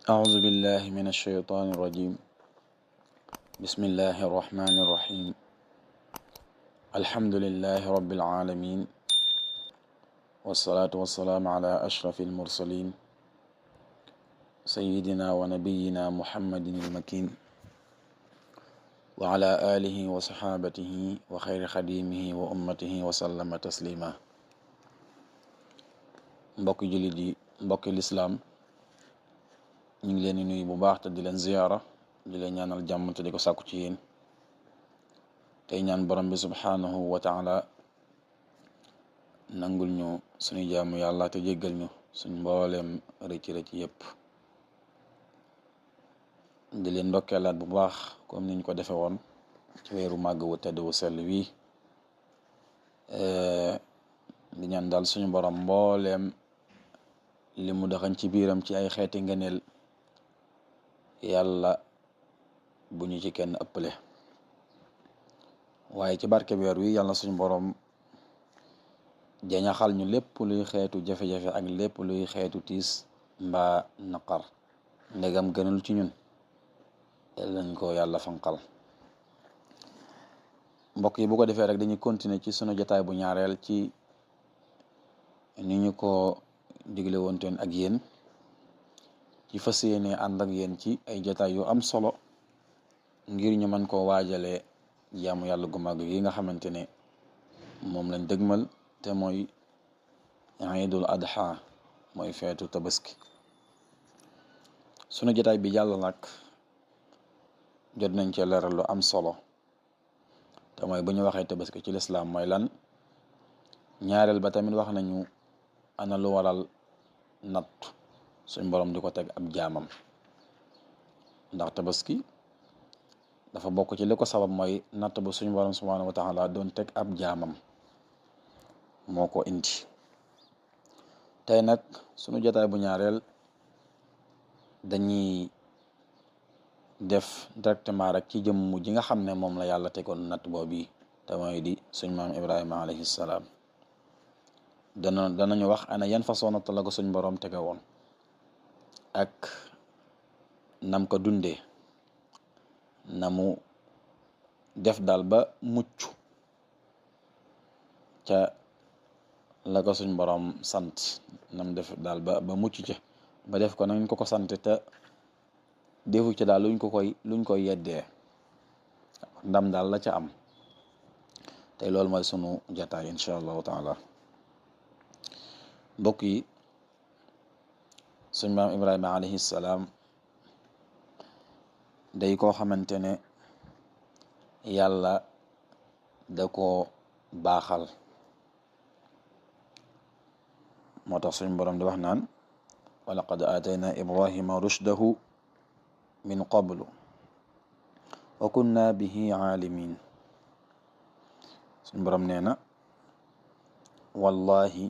أعوذ بالله من الشيطان الرجيم. بسم الله الرحمن الرحيم. الحمد لله رب العالمين، والصلاة والسلام على أشرف المرسلين سيدنا ونبينا محمد المكين وعلى آله وصحابته وخير خديمه وأمته وسلم تسليما. mbokki jullit yi, mbokki lislaam, ñu ngi leen di nuyu bu baax te di leen ziyaara, di leen ñaanal jàmm te di ko sàkku ci yéen, tey ñaan borom bi subhaanahu wa taala nangul ñu suñu jaamu yàlla te jéggal ñu suñ mbooleem rëcc yépp. di leen ndokkeelaat bu baax comme niñ ko defe woon ci weeru màgg wu tedd wu sell wii, di ñaan daal suñu borom mbooleem li mu daxañ ci biiram ci ay xeeti ngëneel yàlla bu ñu ci kenn ëppale, waaye ci barke weer wi yàlla suñu borom jañaxal ñu lépp luy xeetu jafe-jafe ak lépp luy xeetu tiis mbaa naqar, ndegam gënal ci ñun lañ ko yàlla fanqal. mbokk yi, bu ko defee rek dañuy continuer ci sunu jotaay bu ñaareel ci ni ñu ko digle woonteen ak yéen, ci fas yéene ànd ak yéen ci ay jotaay yu am solo ngir ñu mën koo waajalee jaamu yàlla gu màgg yi nga xamante ne moom lañ dëgmal, te mooy Iidul Adha, mooy feetu tabaski. sunu jotaay bi jàll nag jot nañ ci leeral lu am solo, te mooy bu ñu waxee tabaski ci lislaam mooy lan. ñaareel ba tamit wax nañu ana lu waral natt suñ borom di ko teg ab jaamam, ndax tabaski dafa bokk ci li ko sabab mooy natt bu suñ borom subhaanahu wa taala doon teg ab jaamam moo ko indi. tey nag sunu jotaay bu ñaareel dañuy def directement rek ci jëmm ji nga xam ne moom la yàlla tegoon natt boobu, te mooy di suñ maam Ibrahima alayhi salaam. danañu wax ana yan façon natt la ko suñ borom tege woon ak nam ko dundee, na mu def daal ba mucc ca la ko suñ borom sant, nam def daal ba mucc ca ba def ko nañ ko sant, te defu ci daal luñ koy yeddee, ndam daal la ca am. tey loolu mooy sunu jataay incha allahu taala. mbokk yi, suñ maam Ibrahima alayhi salaam day koo xamante ne yàlla da ko baaxal, moo tax suñ borom di wax naan wa laqad aatayna ibrahima rushdahu min qablu wa kunna bihi aalimin. suñ borom nee na wallahi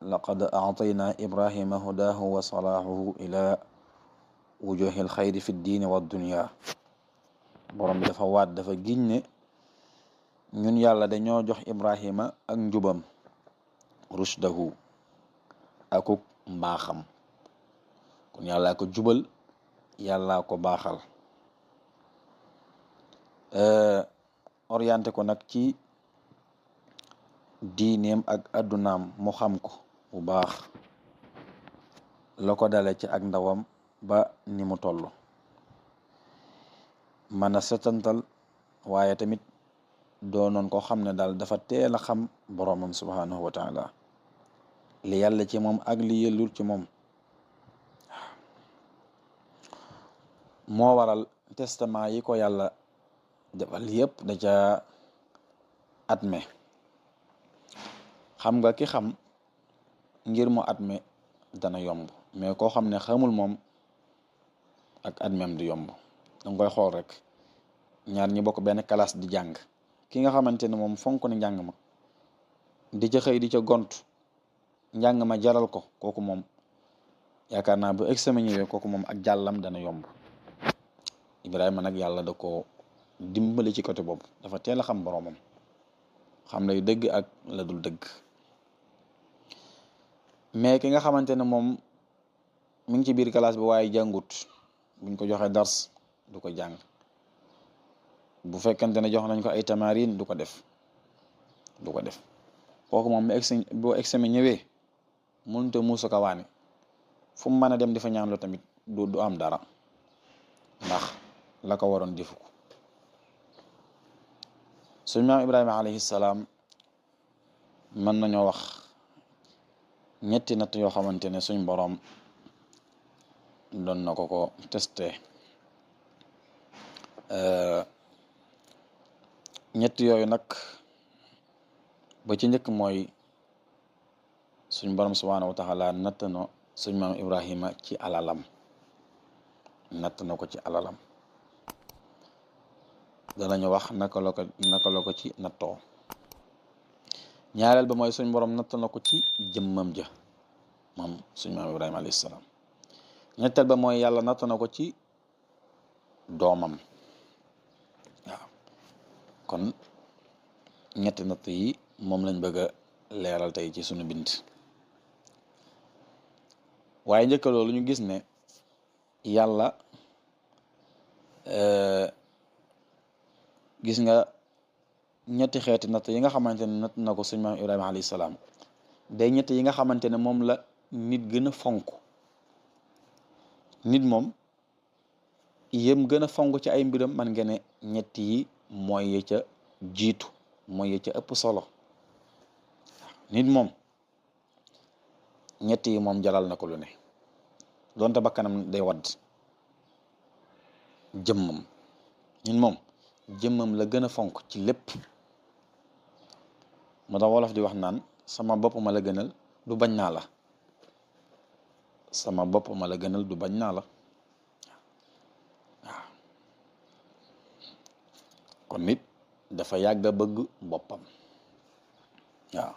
laqad aatayna ibrahima hudahu wa salaahuhu ila wujuhi alxayri fi ddiini wa dunya. borom bi dafa waat, dafa giñ ne ñun yàlla dañoo jox ibrahima ak njubam, rushdahu akuk mbaaxam. kon yàllaa ko jubal, yàllaa ko baaxal, orienté ko nag ci diineem ak addunaam mu xam ko bu baax, la ko dale ci ak ndawam ba ni mu toll, mën a setantal, waaye tamit doonoon ko xam ne daal dafa teel a xam boroomam subhaanahu wa taala, li yàlla ci moom ak li yellul ci moom. moo waral testament yi ko yàlla defal yépp da ca atme. xam nga ki xam ngir mu atme dana yomb, mais koo xam ne xamul moom ak atmem du yomb. danga koy xool rek, ñaar ñi bokk benn classe di jàng, ki nga xamante ne moom fonk na njàng ma, di ca xëy di ca gont, njàng ma jaral ko, kooku moom yaakaar naa bu examen ñëwee kooku moom ak jàllam dana yomb. Ibrahima nag yàlla da ko dimbali ci côté boobu, dafa teel a xam boroomam, xam lay dëgg ak la dul dëgg. mais ki nga xamante ne moom mi ngi ci biir classe bi waaye jàngut buñ ko joxe dars du ko jàng bu fekkente ne jox nañ ko ay tamarin du ko def kooku moom boo examen ñëwee mënut a muusa ka waane fu mu mën a dem di fa ñaan loo tamit du am dara ndax la ko waroon defu ko suñ maam Ibrahima alayhi salaam mën nañoo wax ñetti natt yoo xamante ne suñ boroom doon na ko testé ñett yooyu nag ba ci njëkk mooy suñ borom subhaanahu wa taala natt na suñ maam Ibrahima ci alalam natt na ko ci alalam danañu wax naka la ko ci nattoo ñaareel ba mooy suñ borom natt na ko ci jëmmam ja moom suñ maam Ibrahima alayhi salaam ñetteel ba mooy yàlla natt na ko ci doomam waaw kon ñetti natt yi moom lañ bëgg a leeral tey ci sunu bind waaye njëkk loolu ñu gis ne yàlla gis nga ñetti xeeti natt yi nga xamante ne natt na ko suñ maam Ibrahima alayhi salaam day ñett yi nga xamante ne moom la nit gën a fonk nit moom yëm gën a fonk ci ay mbiram man nga ne ñett yi mooy ya ca jiitu mooy ya ca ëpp solo nit moom ñett yi moom jaral na ko lu ne donte bakkanam day wadd jëmmam nit moom jëmmam la gën a fonk ci lépp moo tax wolof di wax naan sama bopp ma la gënal du bañ naa la sama bopp ma la gënal du bañ naa la waaw kon nit dafa yàgg a bëgg boppam waaw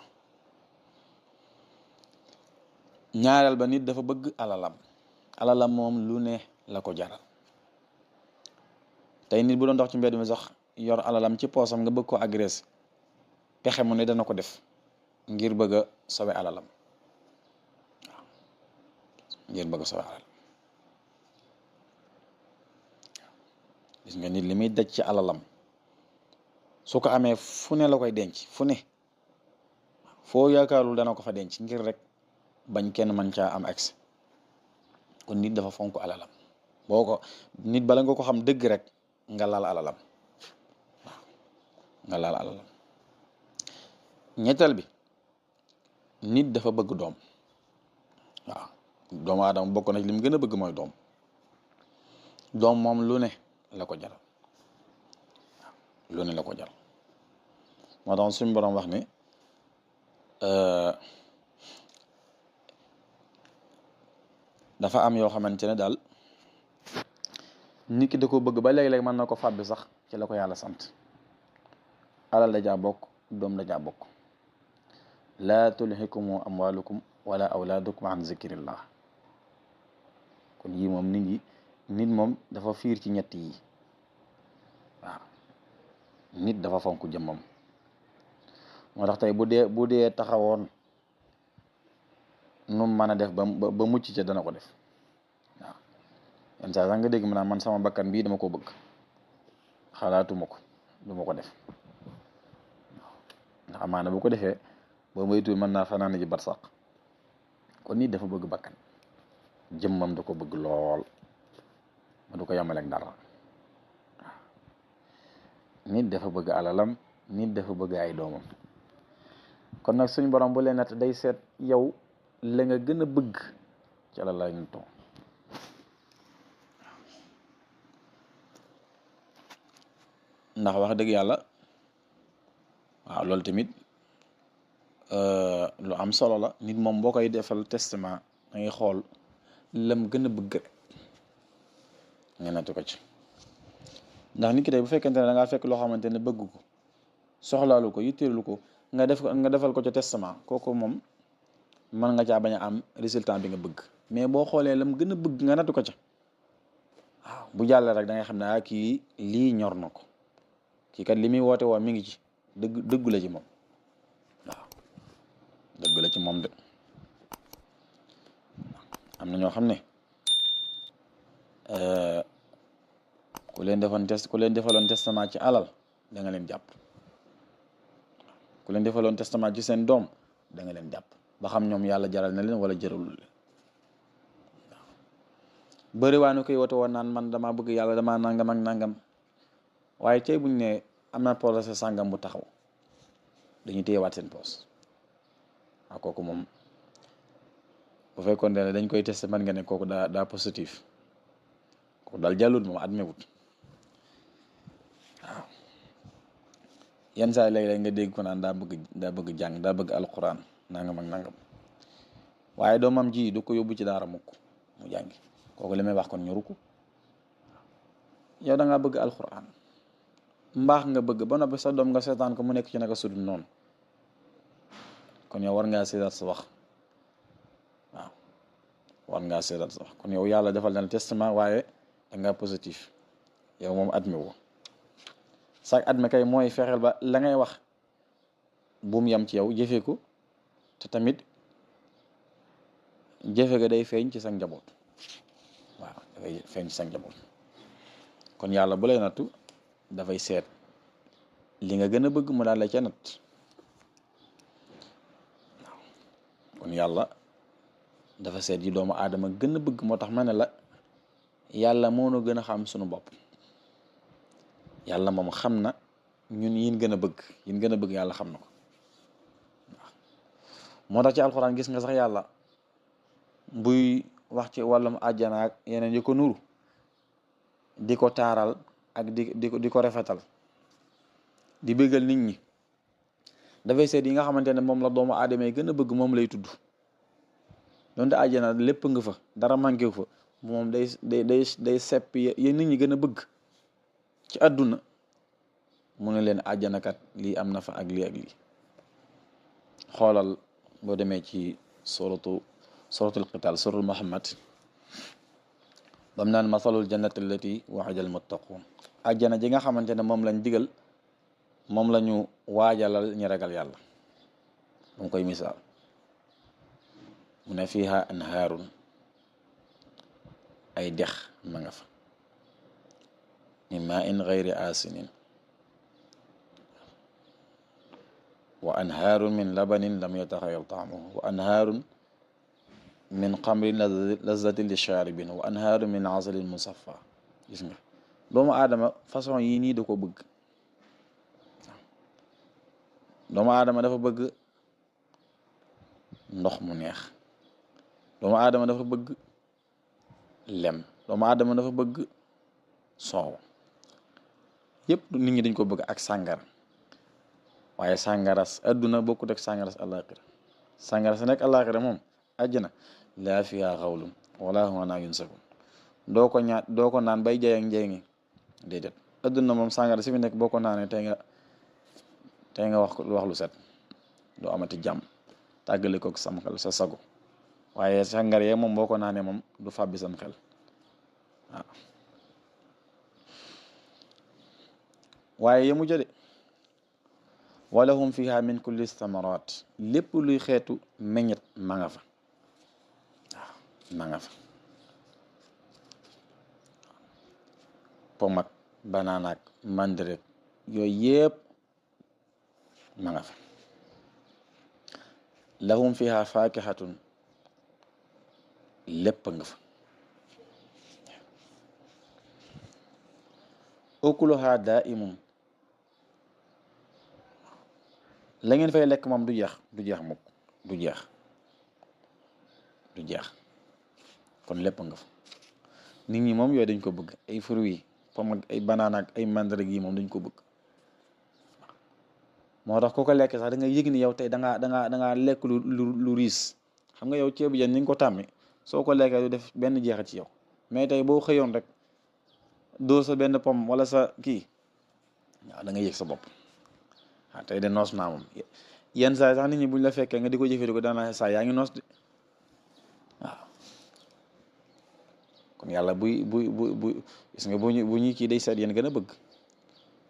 ñaareel ba nit dafa bëgg alalam moom lu ne la ko jaral tey nit bu doon dox ci mbedd mi sax yor alalam ci poosam nga bëgg ko agressé pexe mu ne dana ko def ngir bëgg a sowe alalam waaw ngir bëgg a sowe alalam gis nga nit li muy daj ci alalam su ko amee fu ne la koy denc fu ne foo yaakaarul dana ko fa denc ngir rek bañ kenn mën caa am accès kon nit dafa fonk alalam boo ko nit bala nga ko xam dëgg rek nga laal alalam waaw nga laal alalam ñetteel bi nit dafa bëgg doom waaw doomu aadama bokk na ci li mu gën a bëgg mooy doom moom lu ne la ko jaral waaw lu ne la ko jaral moo tax suñu borom wax ne dafa am yoo xamante ne daal nit ki da ko bëgg ba léeg-léeg mën na ko fàbbi sax ci la ko yàlla sant alal da jaa bokk doom da jaa bokk laa tulhikumu amwalukum wala awlaadukum an zikrillah kon yii moom nit moom dafa fiir ci ñett yi waaw nit dafa fonk jëmmam moo tax tey bu dee taxawoon nu mën a def ba mucc ca dana ko def waaw yenn saa sax nga dégg man sama bakkan bii dama ko bëgg xalaatuma ko duma ko def waaw ndax amaana bu ko defee ba moytuwul mën naa fanaan ji barsàq kon nit dafa bëgg bakkan jëmmam da ko bëgg lool ma du ko yamaleeg dara waaw nit dafa bëgg alalam nit dafa bëgg ay doomam kon nag suñ borom bu leen nat day seet yow la nga gën a bëgg ci la lañ toog ndax wax dëgg yàlla waaw loolu tamit lu am solo la nit moom boo koy defal testament da ngay xool lam gën a bëgg rek nga nattu ko ci ndax nit ki tey bu fekkente ne da ngaa fekk loo xamante ne bëgg ko soxlaalu ko yitteelu ko nga defal ko ca testament kooku moom mën nga caa bañ a am résultat bi nga bëgg mais boo xoolee lam gën a bëgg nga nattu ko ca waaw bu jàllee rek da ngay xam ne kii lii ñor na ko kii kat li muy woote woo mi ngi ci dëggu la ci moom waaw dëgg la ci moom de am na ñoo xam ne ku leen defaloon testament ci alal da nga leen jàpp. ku leen defaloon testament ci seen doom da nga leen jàpp ba xam ñoom yàlla jaral na leen wala jëralul leen. bëri waa nu koy wote woon naan man dama bëgg yàlla dama nangam ak nangam waaye tey buñ ne am na projet sàngam bu taxaw dañuy téyewaat seen poos. waaw kooku moom bu fekkoon ne dañ koy testé man nga ne kooku daa positif kooku daal jàllut moom admis wut. waaw yenn saa léeg-léeg nga dégg ko naan daa bëgg jàng daa bëgg alquran nangam ak nangam waaye doomam ji du ko yóbbu ci daara mukk mu jàngi. kooku li may wax kon ñoru ko. yow da ngaa bëgg alquran mbaax nga bëgg ba noppi sa doom nga seetaan ko mu nekk ci naka sudul noonu kon yow war ngaa seetaat sa wax. waaw war ngaa seetaat sa wax kon yow yàlla defal na testament waaye da ngaa positif yow moom admis wo sax admis kay mooy fexeel ba la ngay wax buum yam ci yow jëfee ko te tamit jëfe ga day feeñ ci sa njaboot. waaw dafay feeñ ci sa njaboot kon yàlla bu lay nattu dafay seet li nga gën a bëgg mu daal la ca natt. waaw kon yàlla dafa seet yi doomu aadama gën a bëgg moo tax ma ne la yàlla moo nu gën a xam sunu bopp. yàlla moom xam na ñun yin gën a bëgg yàlla xam na ko. waaw moo tax ci alxuraan gis nga sax yàlla buy wax ci wàllum àjjana ak yeneen yi ko nuru di ko taaral ak di ko rafetal di bëggal nit ñi dafay seet yi nga xamante ne moom la doomu aadama yi gën a bëgg moom lay tudd. donte àjjana lépp nga fa dara manqué wu fa moom day sepp yi nit ñi gën a bëgg ci àdduna mu ne leen àjjana kat lii am na fa ak lii ak lii. xoolal boo demee ci suratul qital suratul Muhammad bam naan masalul jannati allati wa'ida al-muttaqun àjjana ji nga xamante ne moom lañ digal moom lañu waajalal ñi ragal yàlla mu koy misaal mu ne fiha anhaarun ay dex ma nga fa min ma'in ghayri asinin wa anhaarun min labanin lam yataxayyar ta'muhu wa anhaarun min xamrin lazzatin lisharibin wa anhaaru min asalin musaffa. gis nga doomu aadama façon yii nii da ko bëgg. doomu aadama dafa bëgg ndox mu neex. doomu aadama dafa bëgg lem. doomu aadama dafa bëgg soow. yëpp nit ñi dañ ko bëgg ak sàngara waaye sàngaras adduna bokkut ak sàngaras àllaaxira. sàngara sa nekk àllaaxira moom àjjana laa fiha xawlun wala hum anhaa yunsafun doo ko naan bay jay ak njéengi déedéet. adduna moom sàngara si fi nekk boo ko naanee tey nga wax lu set doo amati jàmm tàggale ko sam xel sa sago waaye sàngara yee moom boo ko naanee moom du fàbbi sam xel. waaw waaye yemu jëde walahum fiha min kulli thamarat lépp luy xeetu meññet ma nga fa. waaw ma nga fa pom ak banaan ak mandarek yooyu yëpp ma nga fa. lahum fiha fakihatun lépp nga fa. ukuluha daimun la ngeen fay lekk moom du jeex mukk du jeex kon lépp nga fa. nit ñi moom yooyu dañ ko bëgg ay fruits pomme ak ay banaan ak ay mandarga yi moom dañ ko bëgg. moo tax ku ko lekk sax da nga yëg ni yow tey da ngaa lekk lu riis. xam nga yow ceebu jën ni nga ko tàmmi soo ko lekkee du def benn jeexat ci yow mais tey boo xëyoon rek doo sa benn pomme wala sa kii waaw da nga yëg sa bopp. waaw tey de noos naa moom yenn saa sax nit ñi buñ la fekkee nga di ko jëfandikoo daanaka saa yaa ngi noos de waaw. kon yàlla bu gis nga bu ñu kii day seet yéen gën a bëgg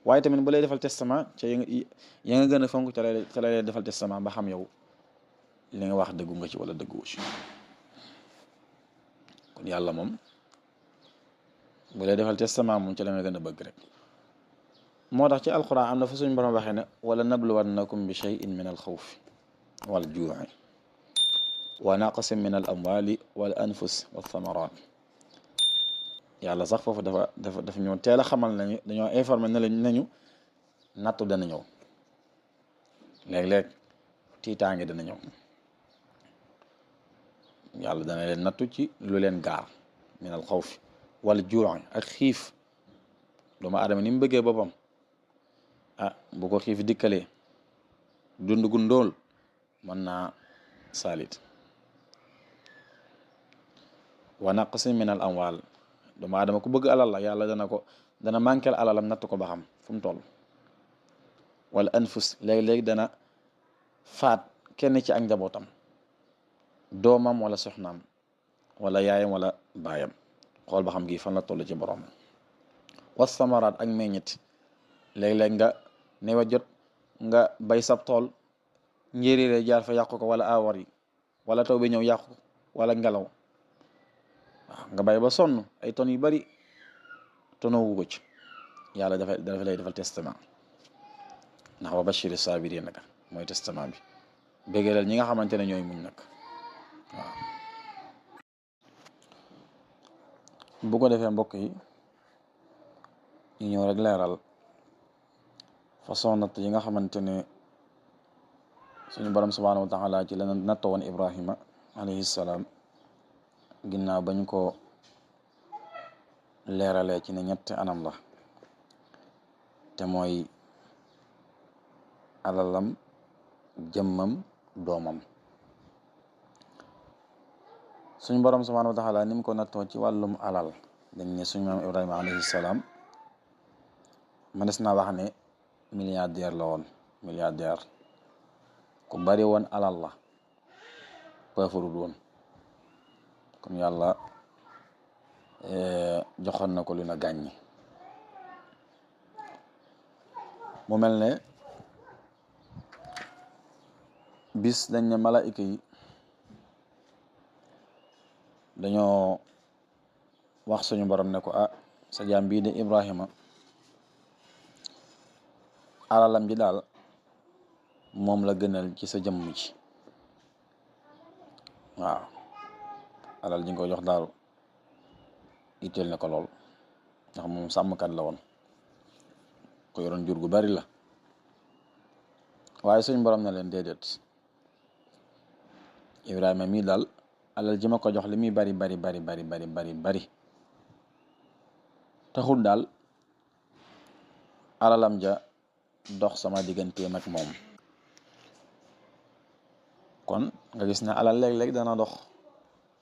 waaye tamit bu lay defal testament ca ya nga gën a fonk ca lay defal testament ba xam yow li nga wax dëggu nga ci wala dëggu ci. kon yàlla moom bu lay defal testament moom ci la nga gën a bëgg rek. moo tax ci alquran am na fa suñ borom waxee ne wala nabluwannakum bi shay'in min al xawfi wal juu'i wa naqsin min al amwali wal anfus wa thamarat. yàlla sax foofu dafa ñoo teel a xamal nañu, dañoo informé ne lañ nañu nattu dana ñëw, léeg-léeg tiitaange dana ñëw, yàlla dana leen nattu ci lu leen gaar min al xawfi wal juu'i ak xiif. doomu aadama ni mu bëggee boppam bu ko xiif dikkalee dund gu ndóol mën naa saalit. wa naqsin min al amwal, doomu aadama ku bëgg alal la yàlla dana manquel alalam natt ko ba xam fu mu toll. wala anfus, léegi-léegi dana faat kenn ci ak njabootam, doomam wala soxnaam wala yaayam wala baayam, xool ba xam gi fan la toll ci borom. was samaraat ak meññit, léeg-léeg nga newa jot nga bay sab tool njéeréer jaar fa yàqu ko, wala aawar yi, wala taw bi ñëw yàqu, wala ngelaw. waaw nga bay ba sonn ay ton yu bari tonoowu ko ci, yàlla dafa lay defal testament. ndax wa bashiri sabirin nag mooy testament bi, bégalal ñi nga xamante ne ñooy muñ nag. waaw bu ko defee mbokk yi ñu ñëw rek leeral façon natt yi nga xamante ne suñu borom subhanahu wa taala ci la natt woon Ibrahima alayhi salaam, ginnaaw bañ ko leeralee ci ne ñetti anam la, te mooy alalam, jëmmam, doomam. suñu borom subhanahu wa taala ni mu ko nattoo ci wàllum alal, dañ ne suñu maam Ibrahima alayhi salaam mënees naa wax ne milliardaire la woon, milliardaire ku bari woon alal la, paafarul woon. kon yàlla joxoon na ko lu na gàññi. mu mel ne bis dañ ne malaayika yi dañoo wax suñu borom ne ko sa jaam bii de Ibrahima alalam ji daal moom la gënal ci sa jëmm ji. waaw alal ji nga ko jox daal itteel na ko lool, ndax moom sàmmkat la woon, ko yoroon jur gu bari la. waaye suñ borom na leen déedéet, Ibrahima mii daal alal ji ma ko jox li muy bari taxul daal alalam ja dox sama digganteem ak moom. kon nga gis ne alal léeg-léeg dana dox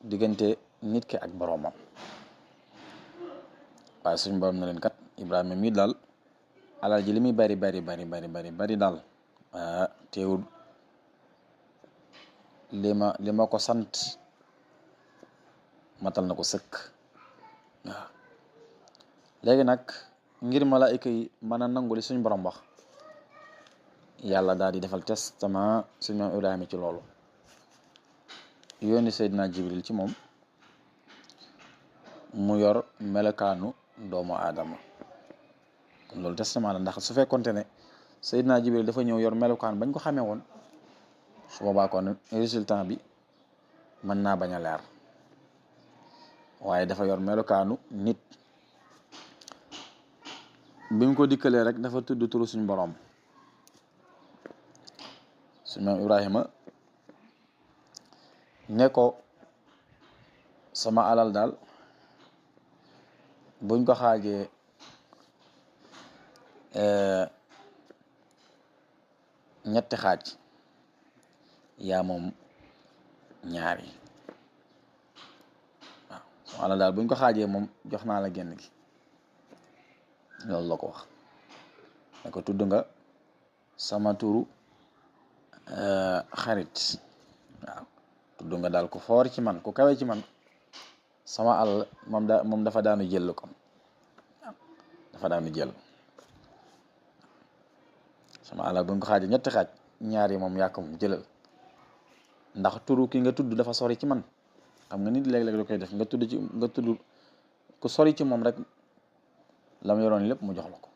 diggante nit ki ak boroomam. waaye suñ borom na leen kat Ibrahima mii daal alal ji li muy bari daal teewul li ma ko sant matal na ko sëkk. waaw léegi nag ngir malaayika yi mën a nangu li suñ borom wax, yàlla daal di defal testament suñ maam Ibrahima ci loolu, yónni Seydina Jibril ci moom mu yor melokaanu doomu aadama. kon loolu testament la, ndax su fekkonte ne Seydina Jibril dafa ñëw yor melokaan bañ ko xamee woon, su boobaa kon résultat bi mën naa bañ a leer. waaye dafa yor melokaanu nit, bi mu ko dikkalee rek dafa tudd turu suñ borom. suñ maam Ibrahima ne ko sama alal daal buñ ko xaajee ñetti xaaj, yaa moom ñaari. waaw sama alal daal buñ ko xaajee moom jox naa la genn gi. loolu la ko wax, ne ko tudd nga sama turu xarit. waaw tudd nga daal ku foor ci man, ku kawe ci man. sama alal moom dafa daanu jël kon. dafa daanu jël sama alal buñ ko xaajee ñetti xaaj, ñaari moom yaa ko moom jëlal. ndax turu ki nga tudd dafa sori ci man. xam nga nit léeg-léeg da koy def, nga tudd ku sori ci moom rek la mu yoroon lépp mu jox la ko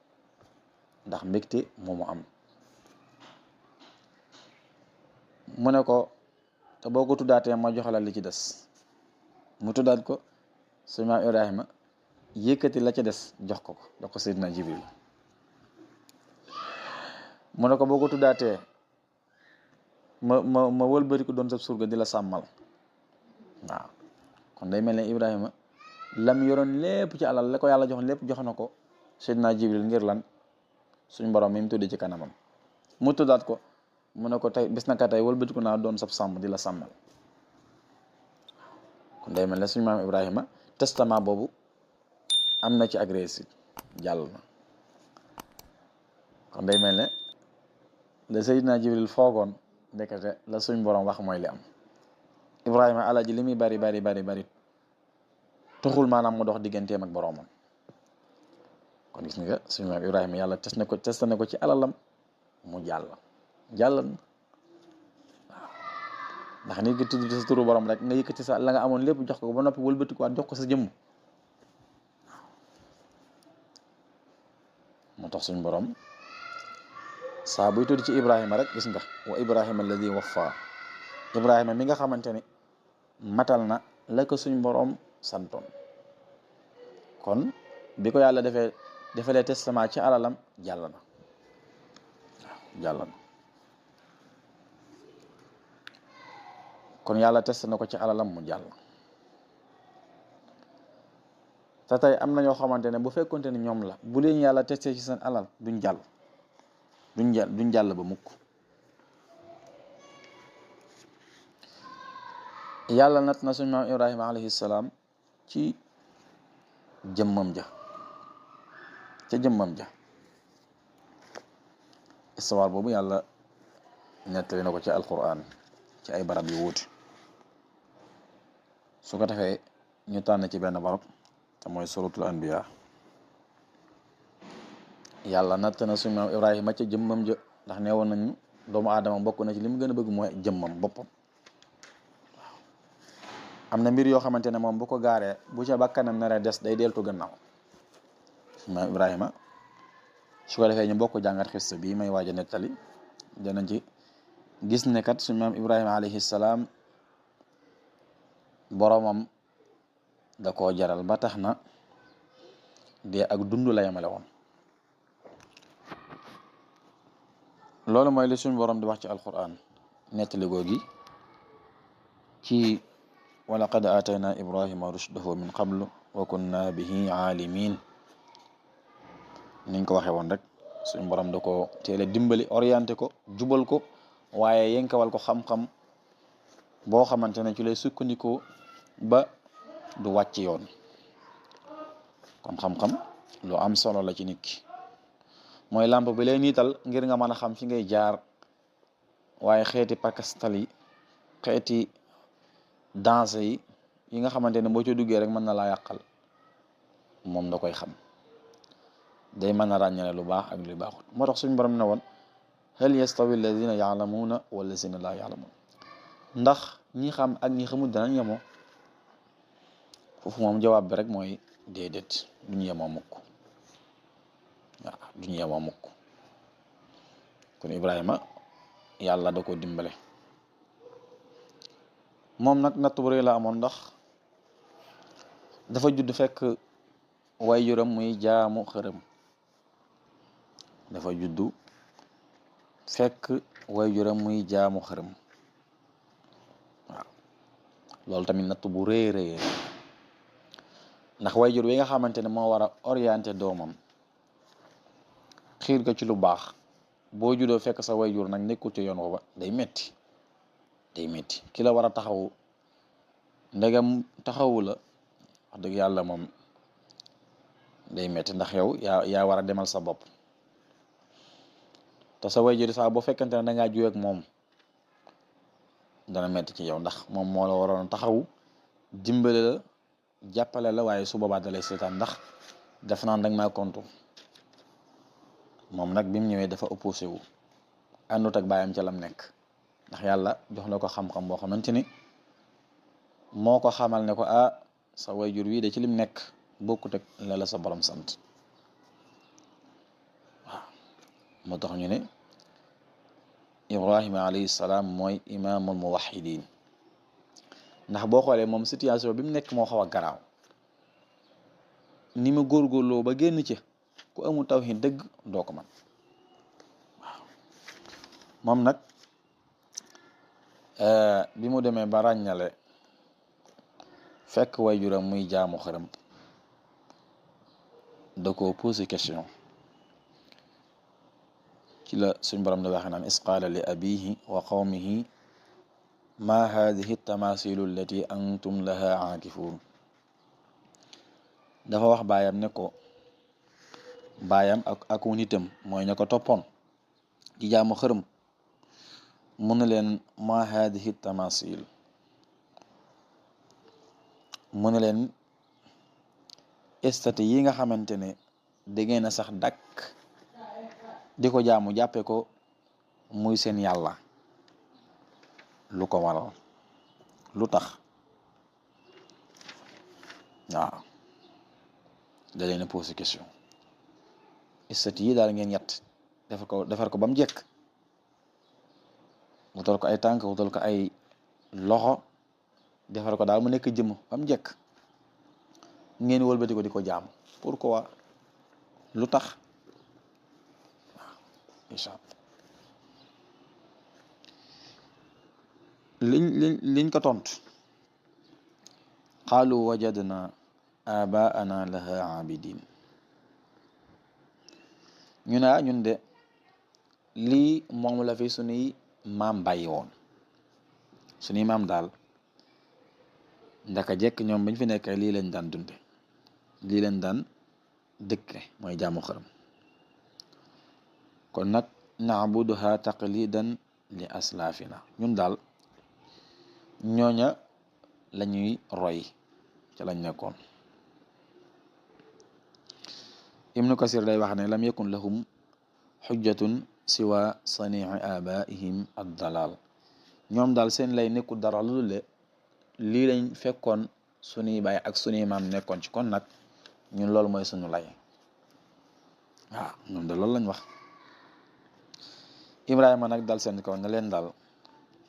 ndax mbégte moomu am. mu ne ko te boo ko tuddaatee ma jox la li ci des mu tuddaat ko suñu maam Ibrahima yëkkati la ca des jox ko Seydina Jibril. mu ne ko boo ko tuddaatee ma wëlbati ko doon sa surga di la sàmmal. waaw kon day mel ne Ibrahima lam yoroon lépp ci alal la ko yàlla jox lépp jox na ko Seydina Jibril ngir lan suñ borom mi mu tuddi ci kanamam. mu tuddaat ko mu ne ko tey bis naka tey wëlbati ko naa doon sab sàmm di la sàmmal. kon day mel ne suñu maam Ibrahima testament boobu am na ci ak réussite jàll na. kon day mel ne la Seydina Jibril foogoon ndekete la suñ borom wax mooy li am. Ibrahima alal ji li muy bari taxul maanaam mu dox digganteem ak boroomam. kon gis nga suñu maam Ibrahima yàlla test na ko ci alalam mu jàll na waaw ndax nit ki tudd sa turu borom rek nga yëkkati sa la nga amoon lépp jox ko ba noppi wëlbati ko waat jox ko sa jëmm. moo tax suñu borom saa buy tudd ci Ibrahima rek gis nga wa Ibrahima alladi waffa Ibrahima mi nga xamante ni matal na la ko suñ borom santoon. kon bi ko yàlla defalee testament ci alalam jàll na kon yàlla test na ko ci alalam mu jàll. te tey am na ñoo xamante ne bu fekkonte ne ñoom la bu leen yàlla testé ci seen alal duñ jàll ba mukk. yàlla nat na suñu maam Ibrahima alayhi salaam ci jëmmam ja histoire boobu yàlla nettali na ko ci alquran ci ay barab yu wuute. su ko defee ñu tànn ci benn barab te mooy suratul anbiya. yàlla natt na suñu maam Ibrahima ca jëmmam ja ndax nee woon nañu doomu aadama bokk na ci li mu gën a bëgg mooy jëmmam boppam. waaw am na mbir yoo xamante ne moom bu ko gaaree bu ca bakkanam naree des day deltu gannaaw. suñu maam Ibrahima su ko defee ñu bokk jàngat xista bii may waaj a nettali danañ ci gis ne kat suñu maam Ibrahima alayhi salaam boromam da koo jaral ba tax na dee ak dund la yemale woon. loolu mooy li suñu borom di wax ci alquran nettali googi ci wa laqad aatayna Ibrahima rushdahu min qablu wa kunna bihi aalimin. niñ ko waxee woon rek suñu borom da ko teel a dimbali orienté ko jubal ko waaye yenkawal ko xam-xam boo xamante ne ci lay sukkandikoo ba du wàcc yoon. kon xam-xam lu am solo la ci nit ki mooy làmp bi lay niital ngir nga mën a xam fi ngay jaar waaye xeeti pakastal yi xeeti danse yi nga xamante ne boo ci duggee rek mën na laa yàqal moom da koy xam day mën a ràññale lu baax ak lu baaxut. moo tax suñu borom ne woon hal yastawi alladina yaalamuuna walladina laa yaalamuun ndax ñi xam ak ñi xamul danañ yemoo. foofu moom jawaab bi rek mooy déedéet duñu yemoo mukk. waaw duñu yemoo mukk. kon Ibrahima yàlla da ko dimbale moom nag natt bu rëy la amoon ndax dafa judd fekk waajuram muy jaamu xërëm. dafa juddu fekk waajuram muy jaamu xërëm. waaw loolu tamit natt bu rëy rëy ndax waajur wi nga xamante ne moo war a orienté doomam xiir ko ci lu baax boo juddoo fekk sa waajur nag nekkul ci yoon woowa day metti ki la war a taxawu ndegam taxawu la wax dëgg yàlla moom day metti ndax yow yaa war a demal sa bopp te sa waajur saa boo fekkante ne da ngaa juwee ak moom dana metti ci yow ndax moom moo la waroon taxawu dimbale la jàppale la waaye su boobaa dalay seetaan ndax def naan danga maa kontu moom nag bi mu ñëwee dafa opposé wu àndut ak bàyyam ca lam nekk ndax yàlla jox na ko xam-xam boo xamante ni moo ko xamal ne ko sa wayjur wi de ci lim nekk bokkut ak la sa borom sant moo tax ñu ne Ibrahima alayhi salaam mooy imaamul muwahhidin ndax boo xoolee moom situation bi mu nekk moo xaw a garaaw ni mu góorgóorloo ba génn ci ku amul tawhid dëgg doo ko man waaw moom nag bi mu demee ba ràññale fekk waajuram muy jaamu xërëm da ko posé question ci la suñ borom da waxe naan is qaala li abihi wa qawmihi ma hadihi tamasilu allati antum laha aakifun dafa wax baayam ne ko baayam ak nitam mooy ña ko toppoon ci jaamu xërëm mu ne leen ma hadihi tamasil mu ne leen estati yi nga xamante ne da ngeen a sax dakk di ko jaamu jàppe ko muy seen yàlla lu ko waral lu tax waaw da leen a posé question estati yi daal ngeen yett defar ko ba mu jekk wutal ko ay tànk wutal ko ay loxo defar ko daal mu nekk jëmm ba mu jekk ngeen wëlbati ko di ko jaamu pourquoi lu tax waaw incha allah liñ ko tontu qaalu wajadna abaana laha abidin ñu ne ñun de lii moom la fi suñuy maam bàyyi woon suñuy maam daal ndaka jekk ñoom bañ fi nekkee lii lañ daan dunde lii lañ daan dëkke mooy jaamu xërëm kon nag naabuduha taqlidan li aslaafina ñun daal ñooña la ñuy roy ca lañ nekkoon. Ibnu Kasir day wax ne lam yakun lahum xujjatun siwa sanii abaihim ad-dalal ñoom daal seen lay nekkul dara lu le lii lañ fekkoon suñuy baay ak suñuy maam nekkoon ci kon nag ñun loolu mooy suñu lay waaw ñoom de loolu lañ wax. Ibrahima nag dal seen kaw ne leen daal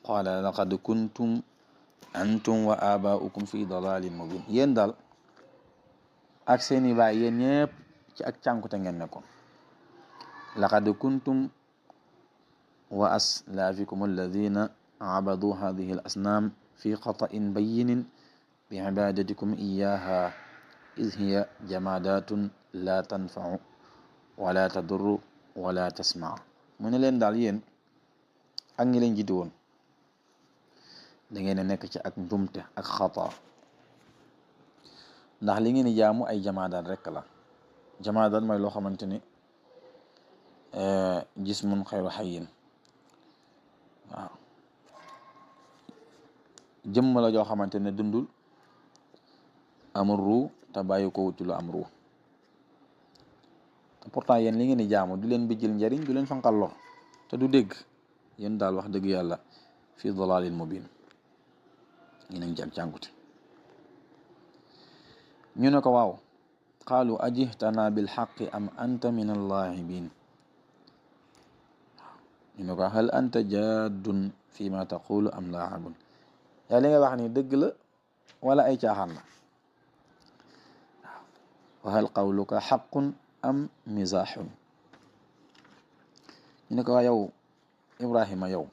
qaala laqad kuntum antum wa abaukum fi dalalin mubin yéen daal ak seeni baay yéen ñëpp ci ak cànkute ngeen nekkoon. laqad kuntum wa aslaafikum alladina abadu hadihi al asnaam fi xatain bayinin bi ibadatikum iyaha id hiya jamadatun la tanfau wala tadurru wala tasmaa mu ne leen daal yéen ak ñi leen jiitu woon da ngeen a nekk ci ak njumte ak xata ndax li ngeen di jaamu ay jamaadaat rek la. jamaadaat mooy loo xamante ni jismun xayru xayin waaw jëmm la joo xamante ne dundul amul ruu te bàyyi ko wuti lu am ruu te pourtant yéen li ngeen di jaamu du leen bijjil njariñ du leen fanqal lor te du dégg yéen daal wax dëgg yàlla fi dalalin mubin ñu nañ ci ak cànkute. ñu ne ko waaw qaalu ajihtanaa bilxaqi am anta min allaahibin ñu ne ko hal anta jaadun fi ma taqulu am laabun yaa li nga wax ni dëgg la wala ay caaxaan la wa hal qawluka xaqun am misaaxun ñu ne ko waa yow Ibrahima yow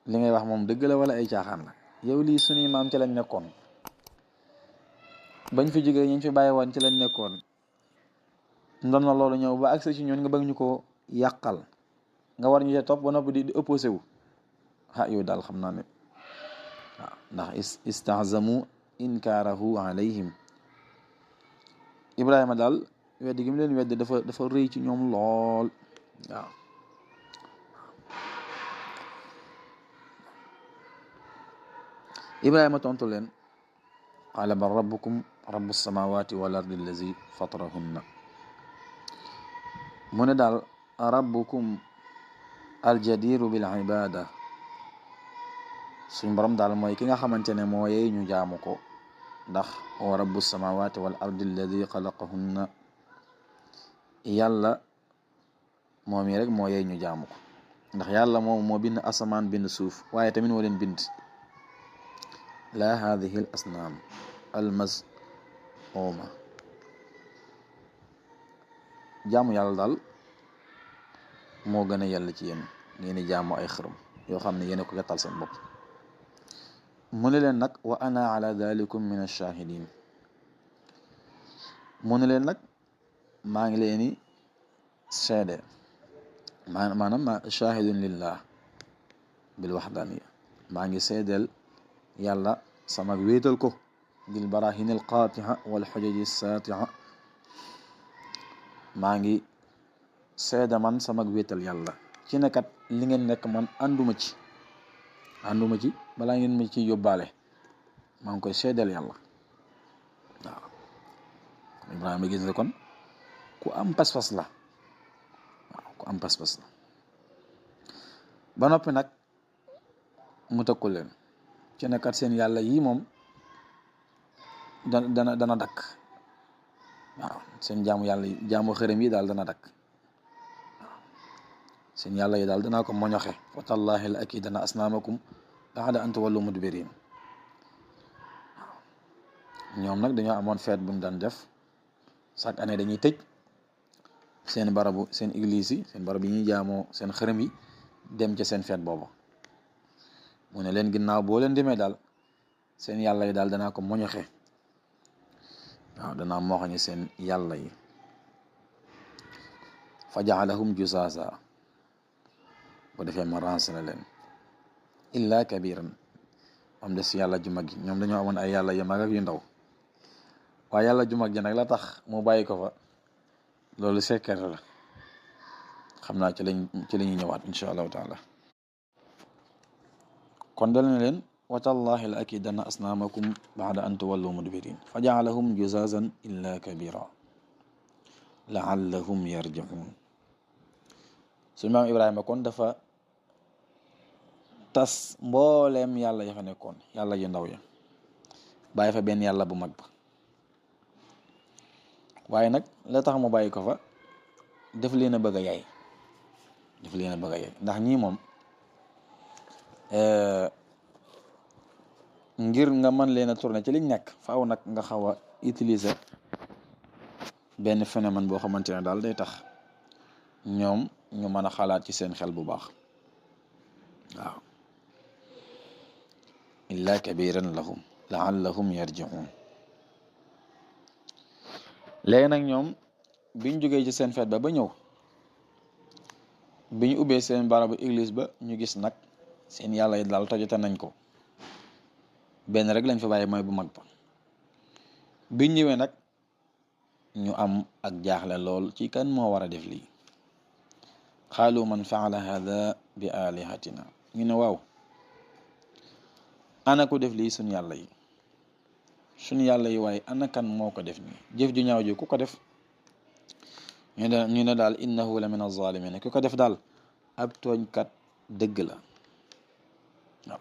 li ngay wax moom dëgg la wala ay caaxaan la yow lii suñuy maam ci lañ nekkoon bañ fi jógee ñu fi bàyyi woon ci lañ nekkoon ndon na loolu ñëw ba agsi ci ñun nga bëgg ñu ko yàqal nga war ñu ca topp ba noppi di opposé wu yow daal xam naa ne waaw ndax istahzamu inkaarahu alayhim Ibrahima daal weddi gi mu leen weddi dafa rëy ci ñoom lool waaw Ibrahima tontu leen qaala bal rabbukum rabbu samawati wal ardi allazi fatarahunna mu ne daal rabbukum aljadiru bil ibada suñ borom daal mooy ki nga xamante ne moo yey ñu jaamu ko ndax wa rabbu samawati wal ardi alladi xalaqahunna yàlla moom yi rek moo yey ñu jaamu ko ndax yàlla moom moo bind asamaan bind suuf waaye tamit moo leen bind la hadihi al asnaam al maz'uma jaamu yàlla daal moo gën a yàlla ci yéen ngeen di jaamu ay xërëm yoo xam ne yéen a ko yàttal seen bopp mu ne leen nag wa ana ala dalikum min ash-shahidin mu ne leen nag maa ngi leen di seede maanaam ma shahidun lillah bil waxdaniya maa ngi seedeel yàlla sama wéetal ko bil barahin al qatiha wal xujaji saatiha maa ngi seede man sama wéetal yàlla ci nekkat li ngeen nekk man ànduma ci balaa ngeen ma ci yóbbaale maa ngi koy seedeel yàlla waaw Ibrahima gis nga kon ku am pas-pas la waaw ku am pas-pas la ba noppi nag mu tëkkul leen ci nekkat seen yàlla yii moom dana dakk waaw seen jaamu yàlla yi jaamu xërëm yi daal dana dakk waaw seen yàlla yi daal danaa ko moñoxe wa tallahi la akidana asnaamakum ba'da an tawallu mudbirin waaw ñoom nag dañoo amoon feet buñ daan def chaque année dañuy tëj seen barabu seen église yi seen barab yi ñuy jaamoo seen xërëm yi dem ca seen feet boobu mu ne leen ginnaaw boo leen demee daal seen yàlla yi daal danaa ko moñoxe waaw danaa mooxañi seen yàlla yi fa jaalahum jusaasa bu defee ma ransale leen illa kabiran am des yàlla ju mag gi ñoom dañoo amoon ay yàlla yu mag ak yu ndaw waaye yàlla ju mag ji nag la tax mu bàyyi ko fa loolu secret la xam naa ci la ñuy ñëwaat insha allahu taala kon dal na leen wa tallahi la akidanna asnaamakum ba'da an tuwallu mudbirin fa ja'alahum juzazan illa kabira la'allahum yarji'un suñu maam Ibrahima kon dafa tas mbooleem yàlla ya fa nekkoon yàlla yu ndaw ya bàyyi fa benn yàlla bu mag ba waaye nag la tax mu bàyyi ko fa def leen a bëgg a yaay ndax ñii moom ngir nga mën leen a tourner ci liñ nekk faaw nag nga xaw a utiliser benn phénomène boo xamante ne daal day tax ñoom ñu mën a xalaat ci seen xel bu baax waaw illa kabiran lahum la'allahum yarji'un léegi nag ñoom biñ jógee ci seen feet ba ñëw bi ñu ubbee seen barabu église ba ñu gis nag seen yàlla yi daal tojate nañ ko benn rek lañ fa bàyyi mooy bu mag ba biñ ñëwee nag ñu am ak jaaxle lool ci kan moo war a def lii xaalu man faala hada bi alihatina ñu ne waaw ana ko def lii suñ yàlla yi waaye ana kan moo ko def nii jëf ju ñaaw ji ku ko def ñu ne daal innahu la min az-zalimin ku ko def daal ab tooñkat dëgg la waaw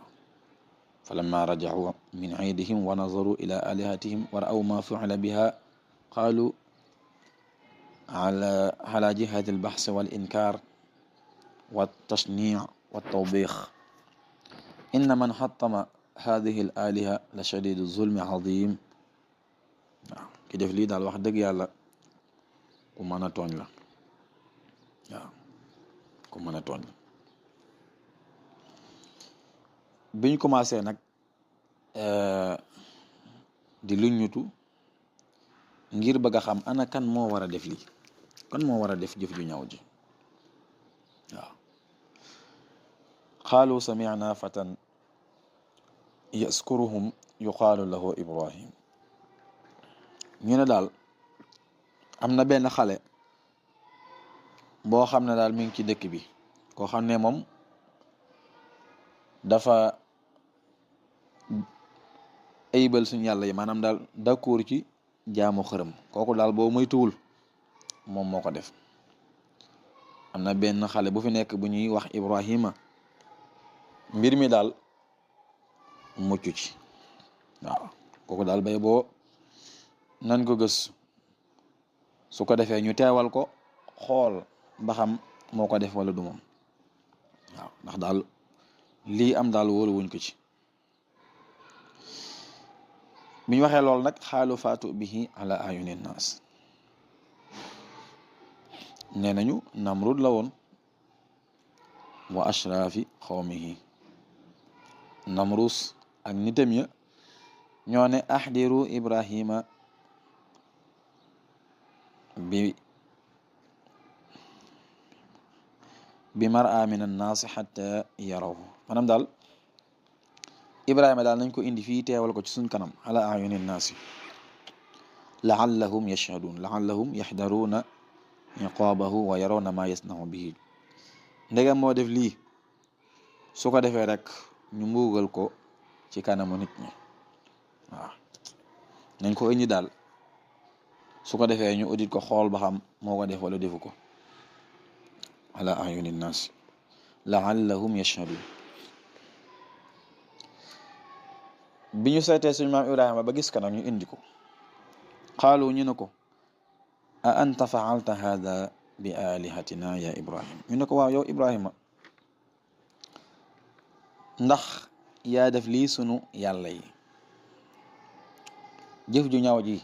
falamma raja'u min iidihim wa nazaru ila alihatihim wa ra'aw ma fu'ila biha qalu ala jihati al-bahs wal inkar wa tashni' wa tawbikh inna man hattama hadihi al-aliha la shadidu zulmi azim waaw ki def lii daal wax dëgg yàlla ku mën a tooñ la waaw ku mën a tooñ la biñ commencé nag di luññutu ngir bëgg a xam ana kan moo war a def lii kan moo war a def jëf ju ñaaw ji waaw qaalu sami'na fatan yaskuruhum yuqaalu lahu Ibrahim ñu ne daal am na benn xale boo xam ne daal mi ngi ci dëkk bi koo xam ne moom dafa ayibal suñu yàlla yi maanaam daal d'accord ci jaamu xërëm kooku daal boo moytuwul moom moo ko def am na benn xale bu fi nekk bu ñuy wax Ibrahima mbir mi daal mucc ci waaw kooku daal bay boo nan ko gëstu su ko defee ñu teewal ko xool ba xam moo ko def wala du moom waaw ndax daal lii am daal wóolu wuñ ko ci. biñ waxee loolu nag xaalu faatu bihi ala ayuni naas nee nañu Namrud la woon wa ashraafi xawmihi. Namrus ak nitam ya ñoo ne ahdiru Ibrahima bi mar'a min annaas xatta yarawhu maanaam daal Ibrahima daal nañ ko indi fii teewal ko ci suñ kanam ala ayuni naasi laallahum yashhadun laallahum yaxdaruuna iqaabahu wa yarawna ma yasnahu bihi ndegam moo def lii su ko defee rek ñu mbugal ko ci kanamu nit ñi waaw nañ ko indi daal su ko defee ñu audit ko xool ba xam moo ko def wala defu ko ala ayuni naasi laallahum yashhadun. bi ñu seetee suñu maam Ibrahima ba gis kanam ñu indi ko qaalu ñu ne ko a anta faalta hada bi alihatina ya Ibrahim ñu ne ko waaw yow Ibrahima ndax yaa def lii sunu yàlla yi jëf ju ñaaw ji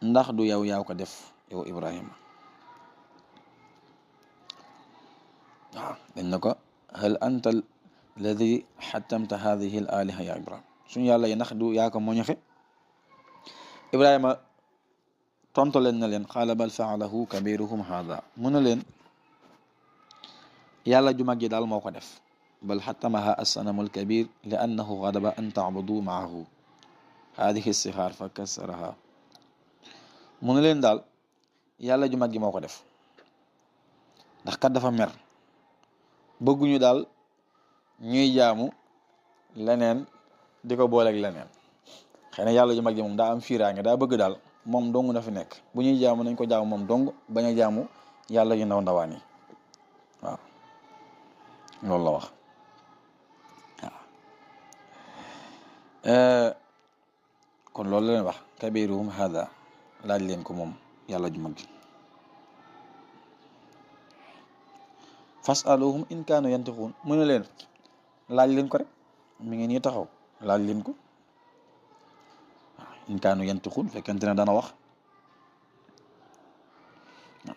ndax du yow yaa ko def yow Ibrahima waaw dañ na ko hal anta alladi xatamta hadihi al aliha ya Ibrahim suñu yàlla yi ndax du yaa ko moñoxe Ibrahima tontu leen na leen qaala bal faalahu kabiruhum hada mu ne leen yàlla ju mag ji daal moo ko def bal xatamaha assanamu alkabir li annahu gadaba an tacbudu maahu hadihi sixaar fa kasaraha mu ne leen daal yàlla ju mag ji moo ko def ndax kat dafa mer bëgguñu daal ñuy jaamu leneen di ko booleeg leneen xëy na yàlla ju mag ji moom daa am fiiraange daa bëgg daal moom dong na fi nekk bu ñuy jaamu nañ ko jaamu moom dong bañ a jaamu yàlla yu ndaw ndawaan yi waaw loolu la wax waaw kon loolu la leen wax kabiruhum hada laaj leen ko moom yàlla ju mag ji fasaluhum in kaanu yantiqun mu ne leen laaj leen ko rek mi ngi nii taxaw laaj leen ko in kaanu yantiqun fekkente ne dana wax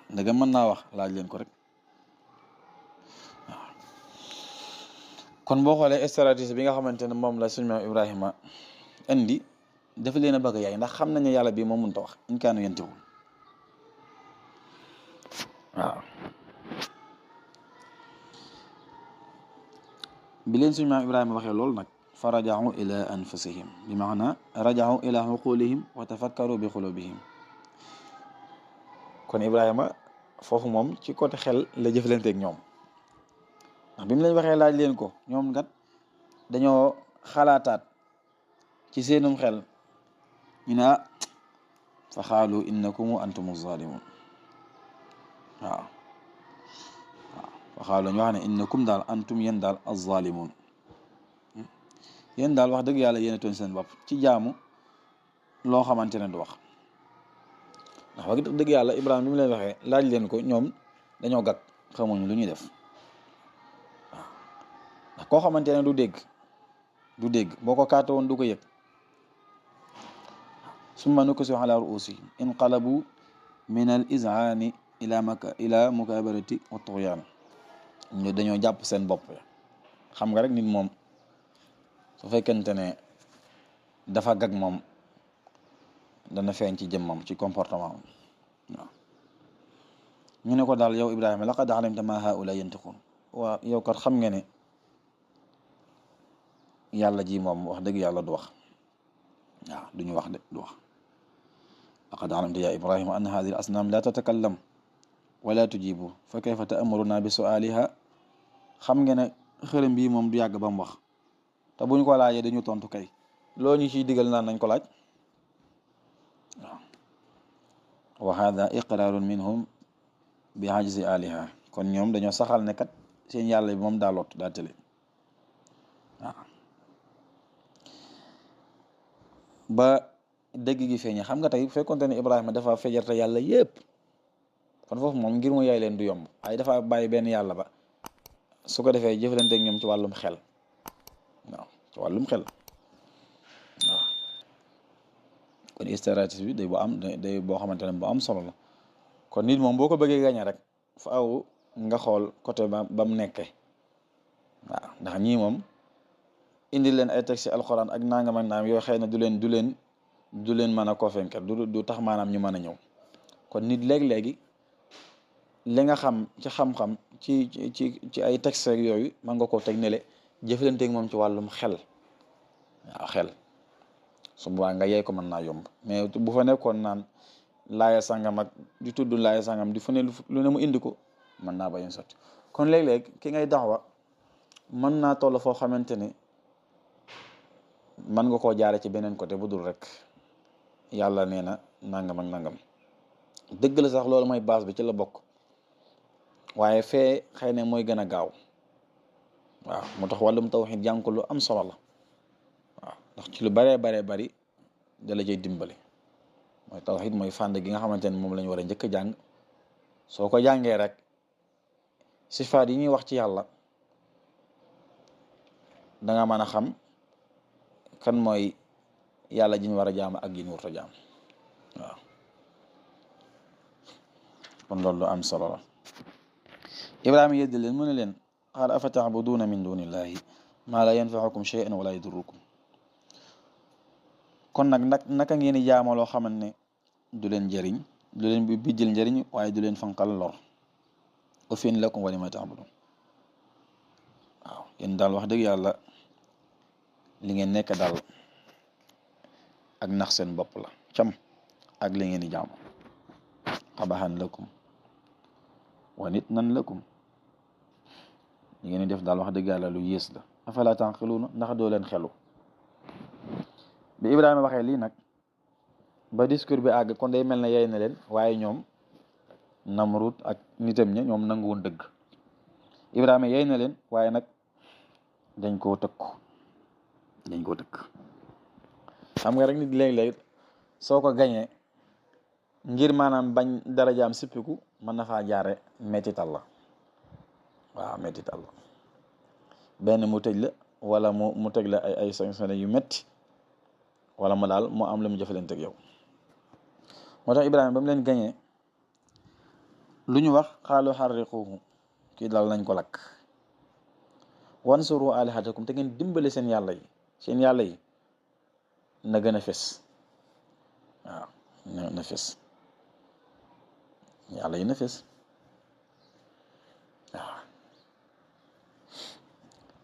ndega mën naa wax laaj leen ko rek waaw kon boo xoolee stratégie bi nga xamante ne moom la suñu maam Ibrahima indi dafa leen a bëgg yaay ndax xam nañ ne yàlla bii moom mënut a wax in kaanu yantiqun waaw bi leen suñu maam Ibrahima waxee loolu nag fa rajacu ila anfusihim bi maana rajacu ila xuqulihim wa tafakkaru bi xulubihim kon Ibrahima foofu moom ci côté xel la jëflanteeg ñoom ndax bi mu leen waxee laaj leen ko ñoom kat dañoo xalaataat ci seenum xel ñu ne fa xaalu innakum antum zalimun waaw fa xaalu ñu wax ne innakum daal antum yéen daal az-zalimun yéen daal wax dëgg yàlla yéen a tooñ seen bopp ci jaamu loo xamante ne du wax ndax wax dëgg yàlla Ibrahima bi mu leen waxee laaj leen ko ñoom dañoo gàgg xamuñu lu ñuy def waaw ndax koo xamante ne du dégg boo ko kaate woon du ko yëg summa nukisu ala ruusihim inqalabu min al iz'ani ila mukabarati wa tughyan ñu dañoo jàpp seen bopp xam nga rek nit moom su fekkente ne dafa gag moom dana feeñ ci jëmmam ci comportement waaw ñu ne ko daal yow Ibrahima laqad alimta ma haula yantiqun waaw yow kat xam nga ne yàlla ji moom wax dëgg yàlla du wax waaw duñu wax de du wax laqad alimta ya Ibrahima anna hadihi al asnam la tatakallam wala tujibu fa kayfa ta'muruna bi su'aliha xam nga ne xërëm bii moom du yàgg ba mu wax te buñ ko laajee dañu tontu kay loo ñu ciy digal naan nañ ko laaj waaw wa hada iqrarun minhum bi ajzi aliha kon ñoom dañoo saxal ne kat seen yàlla bi moom daa lot daa tële waaw ba dëgg gi feeñe xam nga tey bu fekkonte ne Ibrahima dafa fejarte yàlla yépp kon foofu moom ngir mu yaay leen du yomb, waaye dafa bàyyi benn yàlla ba su ko defee jëflanteeg ñoom ci wàllum xel. waaw ci wàllum xel waaw kon stratégie bi day boo xamante ne bu am solo la. kon nit moom boo ko bëggee gañe rek faaw nga xool côté ba mu nekkee waaw ndax ñii moom indi leen ay texte alxuraan ak nangam ak naam yoo xëy na du leen mën a convaincre du tax maanaam ñu mën a ñëw. kon nit léegi-léegi li nga xam ci xam-xam ci ay texte yooyu mën nga koo teg ne le jëflanteeg moom ci wàllum xel. waaw xel su boobaa nga yey ko mën naa yomb, mais bu fa nekkoon naan laaya sangam ak di tudd laaya sangam di fu ne lu ne mu indi ko mën naa bañ a sotti. kon léeg-léeg ki ngay daxwa mën naa toll foo xamante ni mën nga koo jaare ci beneen côté bu dul rek yàlla nee na nangam ak nangam. dëgg la sax loolu mooy base bi ci la bokk, waaye fee xëy na mooy gën a gaaw. waaw moo tax wàllum tawxiid jàng ko lu am solo la. waaw ndax ci lu baree bari da la cay dimbali. mooy tawxiid mooy fànn gi nga xamante ne moom la ñu war a njëkk a jàng. soo ko jàngee rek sifaat yi ñuy wax ci yàlla da nga mën a xam kan mooy yàlla ji ñu war a jaam ak ji ñu warut a jaam. waaw kon loolu lu am solo la. Ibrahima yeddi leen mu ne leen qaal afa tacbuduuna min dunillahi maa laa yanfacukum shay'an wala yadurrukum. kon naka ngeen di jaamoo loo xamante ne du leen njëriñ, du leen bijjil njëriñ waaye du leen fanqal lor. uffin lakum wa lima tacbudun. waaw yéen daal wax dëgg yàlla li ngeen nekk daal ak nax seen bopp la cam ak li ngeen di jaamu. qabahan lakum wa nitnan lakum. li ngeen di def daal wax dëgg yàlla lu yées la. afala tanqiluuna ndax doo leen xelu. bi Ibrahima waxee lii nag ba discours bi àgg kon day mel ne yey na leen, waaye ñoom Namrud ak nitam ña ñoom nanguwoon dëgg. Ibrahima yey na leen waaye nag dañ koo tëkk. xam nga rek nit léeg-léeg soo ko gañee ngir maanaam bañ darajaam sippiku mën na faa jaare mettital la. waaw mettital la benn mu tëj la wala mu teg la ay sanction yu metti wala mu daal mu am lu mu jëfalante ak yow. moo tax Ibrahima ba mu leen gañee lu ñu wax xaalu xarriquhu kii daal nañ ko lakk. wansuru alihatakum te ngeen dimbale seen yàlla yi na gën a fes. waaw na fes yàlla yi na fes. waaw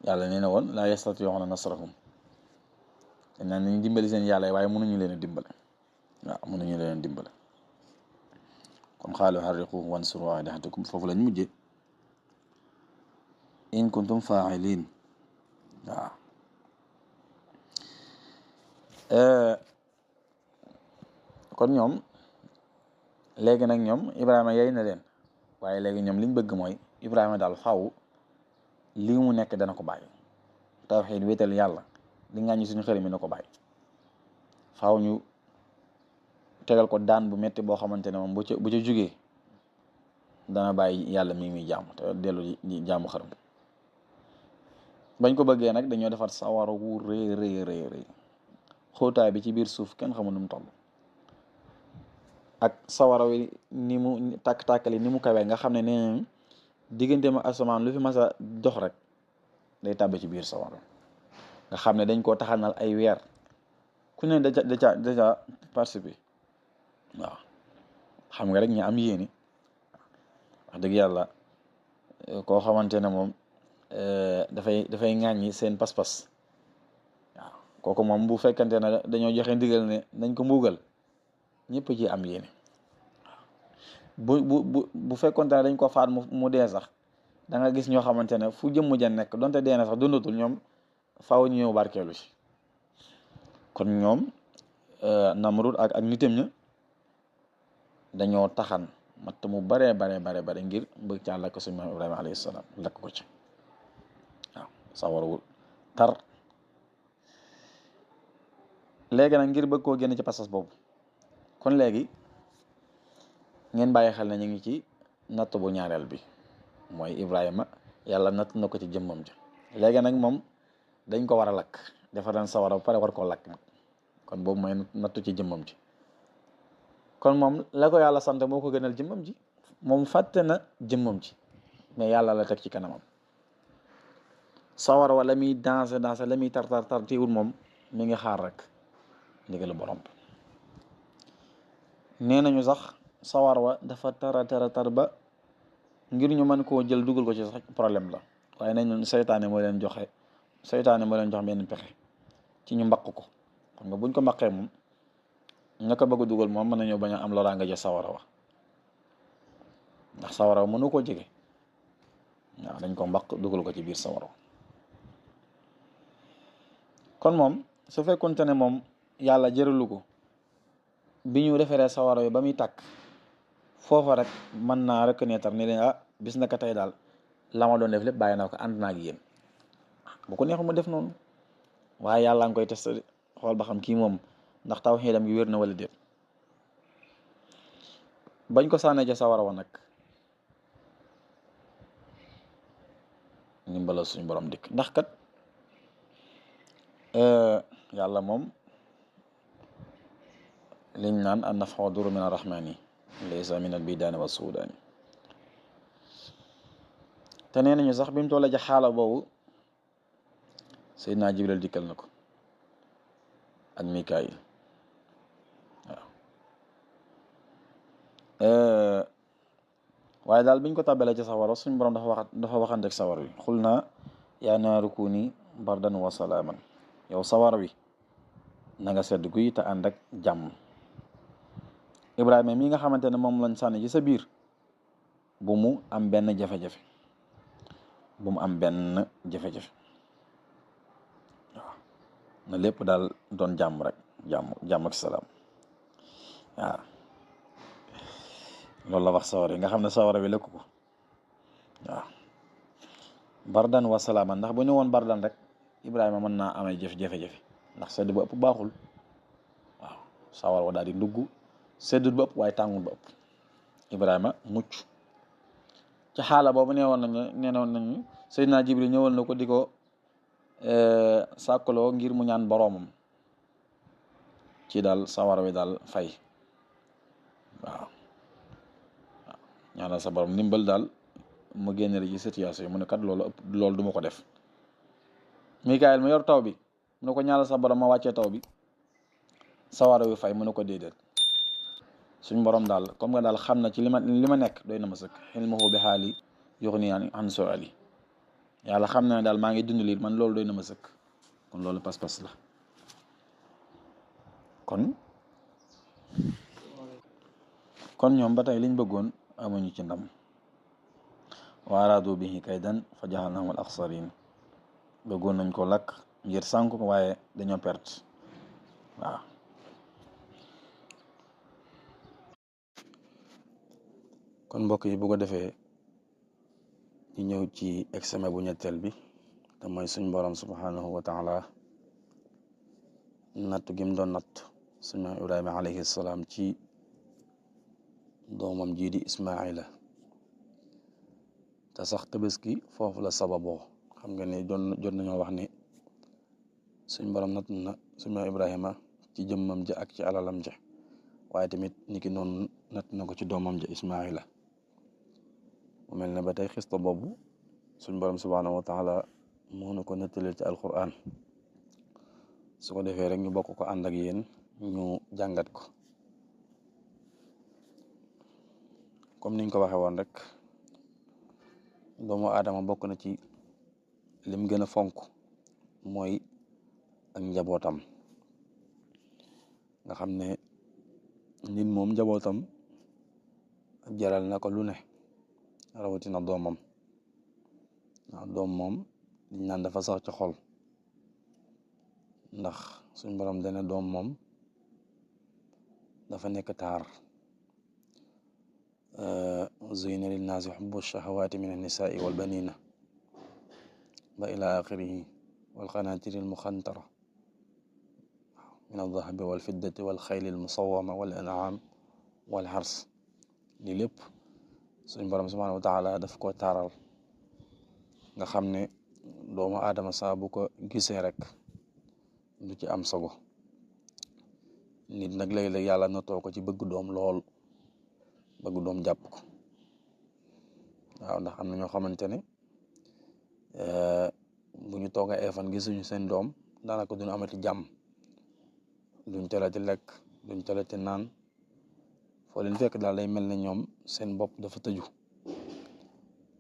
yàlla nee na woon laa yastati'uuna nasrahum te naan nañ dimbali seen yàlla yi waaye mënuñu leen a dimbale. waaw mënuñu leen a dimbale. kon xaalu xarriquhu wansuru alihatakum foofu lañ mujje in kuntum faa'iliin. waaw kon ñoom léegi nag ñoom Ibrahima yey na leen, waaye léegi ñoom liñ bëgg mooy Ibrahima daal faaw lii mu nekk dana ko bàyyi. tawxiid wéetal yàlla li nga ñu suñu xëri mi na ko bàyyi. faaw ñu tegal ko daan bu metti boo xamante ne moom bu ca jugee dana bàyyi yàlla mi muy jaamu te dellu di jaamu xërëm. bañ ko bëggee nag dañoo defar sawara wu rëy xóotaay bi ci biir suuf kenn xamul nu mu toll. ak sawara wi ni mu tàkk-tàkkali ni mu kawee nga xam ne nee diggante ma asamaan lu fi mas a dox rek day tàbbi ci biir sawara nga xam ne dañ koo taxanal ay weer ku ne da ca participer. waaw xam nga rek ñu am yéene wax dëgg yàlla koo xamante ne moom dafay ŋàññi seen pas-pas. waaw kooku moom bu fekkante ne dañoo joxe ndigal ne nañ ko mbugal ñëpp ci am yéene. bu fekkonte ne dañ ko faat mu dee sax da nga gis ñoo xamante ne fu jëmm ja nekk donte dee na sax dundatul ñoom faaw ñu ñëw barkeelu ci. kon ñoom Namrud ak nitam ña dañoo taxan matt mu bare ngir bëgg caa lakk suñu maam Ibrahima alayhi salaam lakk ko ci. waaw sawarawul tar léegi nag ngir bëgg koo génn ci passage boobu kon léegi ngeen bàyyi xel ne ñu ngi ci natt bu ñaareel bi mooy Ibrahima yàlla natt na ko ci jëmmam ji léegi nag moom dañ ko war a lakk defar nañ sawara ba pare war koo lakk nag kon boobu mooy nattu ci jëmmam ji kon moom la ko yàlla sant moo ko gënal jëmmam ji moom fàtte na jëmmam ji mais yàlla la teg ci kanamam sawara wa la muy danse la muy tar teewul moom mi ngi xaar rek ndigalu borom bi nee nañu sax sawar wa dafa tar ba ngir ñu mën koo jël dugal ko ci sax problème la waaye nañ ñun seytaane moo leen jox benn pexe ci ñu mbaq ko xam nga buñ ko mbaqee moom ña ko bëgg a dugal moom mën nañoo bañ a am loraanga ja sawara wa ndax sawara wa mënu koo jege waaw dañ ko mbaq dugal ko ci biir sawara wa kon moom su fekkonte ne moom yàlla jëralu ko bi ñu defaree sawara yi ba muy tàkk foofa rek mën naa reconnaître ni leen bis na ko tey daal la ma doon def lépp bàyyi naa ko ànd naa ak yéen bu ko neexul mu def noonu waaye yàlla nga koy testé xool ba xam kii moom ndax tawhiidam gi wér na wala déet bañ ko sànnee ca sawara wa nag ndimbalal suñu borom dikk ndax kat yàlla moom liñ naan an naf'u duru min arrahmani laysa min al bidaani wa suudaani te nee nañu sax bi mu tollee ci xaala boobu Seydina Jibril dikkal na ko ak Mikaayil waaw waaye daal biñ ko tàbbalee ci sawara suñ borom dafa waxante ak sawar wi xul naa yaa naaru kuuni bardan wa salaaman yow sawar wi na nga sedd guy te ànd ak jàmm Ibrahima mi nga xamante ne moom lañ sànni ci sa biir bu mu am benn jafe-jafe waaw na lépp daal doon jàmm rek jàmm ak salaam waaw loolu la wax sawar yi nga xam ne sawara bi lëkk ko waaw bardan wa salaaman ndax bu ñu woon bardan rek Ibrahima mën naa amay jafe-jafe ndax sedd bu ëpp baaxul waaw sawar wa daal di ndugg seddut ba ëpp waaye tàngul ba ëpp Ibrahima mucc ci xaala boobu nee woon nañu Seydina Jibril ñëwal na ko di ko sàkkaloo ngir mu ñaan boroomam ci daal sawara wi daal fay waaw ñaanal sa borom ndimbal daal mu génne ci situation yi mu ne kat loolu du ma ko def Mikaayil ma yor taw bi mu ne ko ñaanal sa borom ma wàccee taw bi sawara wi fay mu ne ko déedéet suñ borom daal comme nga daal xam na ci li ma nekk doy na ma sëkk ilmuhu bi xaali yuxni an suali yàlla xam na ne daal maa ngi dund lii man loolu doy na ma sëkk kon loolu pas-pas la kon ñoom ba tey liñ bëggoon amuñu ci ndam wa araadu bihi kaydan fa jaxalnahum al axsarin bëggoon nañ ko lakk ngir sànk ko waaye dañoo perte waaw kon mbokk yi bu ko defee ñu ñëw ci examen bu ñetteel bi te mooy suñ borom subhanahu wa taala natt gim doon natt suñu Ibrahima alayhi salaam ci doomam jii di Ismaila te sax tabaski foofu la sababoo xam nga ne jot nañoo wax ni suñ borom natt na suñu Ibrahima ci jëmmam ja ak ci alalam ja waaye tamit niki noonu natt na ko ci doomam ja Ismaila mu mel ne ba tey xista boobu suñ borom subhanahu wa taala moo na ko nettalil ci alquran su ko defee rek ñu bokk ko ànd ak yéen ñu jàngat ko comme niñ ko waxee woon rek doomu aadama bokk na ci lim gën a fonk mooy ak njabootam nga xam ne nit moom njabootam jaral na ko lu ne rawatina doomam waaw doom moom liñ naan dafa sax ci xol ndax suñ borom dana doom moom dafa nekk taar zuyina linnaasi xubbu shahawaati min annisaai walbanina ba ila axirihi walqanaatiri almuxantara min aldahabi walfiddati walxayli almusawama wal an'am wal xars li lépp suñ borom subhanahu wa taala daf ko taaral nga xam ne doomu aadama saa bu ko gisee rek du ci am sago. Nit nag léeg-léeg yàlla natoo ko ci bëgg doom lool, bëgg doom jàpp ko. waaw ndax am na ñoo xamante ne bu ñu toogee ay fan gisuñu seen doom daanaka duñu amati jàmm, duñ talati lekk, duñ talati naan, foo leen fekk daal day mel ne ñoom seen bopp dafa tëju.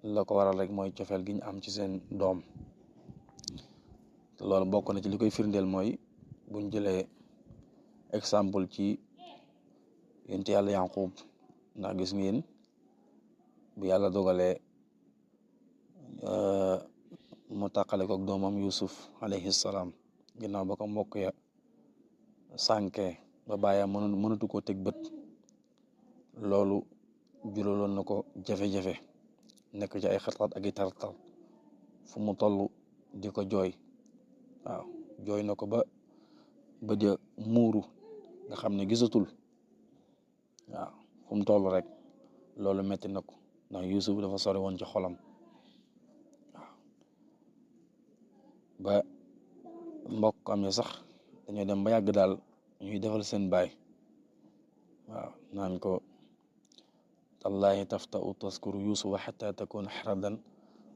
la ko waral rek mooy cofeel gi ñu am ci seen doom. te loolu bokk na ci li koy firndeel mooy buñ jëlee exemple ci yonent yàlla Yaqub, ndax gis ngeen bu yàlla dogalee mu tàqale ko ak doomam Yusuf alayhi salaam ginnaaw ba ko mbokk ya sànke ba bàyyam mënatu koo teg bët. loolu juraloon na ko jafe-jafe, nekk ci ay xat-xat ak i tartar, fu mu toll di ko jooy. waaw jooy na ko ba ja muuru nga xam ne gisatul. waaw fu mu toll rek loolu metti na ko ndax Yusuf dafa sori woon ci xolam. waaw ba mbokk am ya sax dañoo dem ba yàgg daal ñuy defal seen baay. waaw naan ko tallahi taftau taskuru yusufa xata takuna xaradan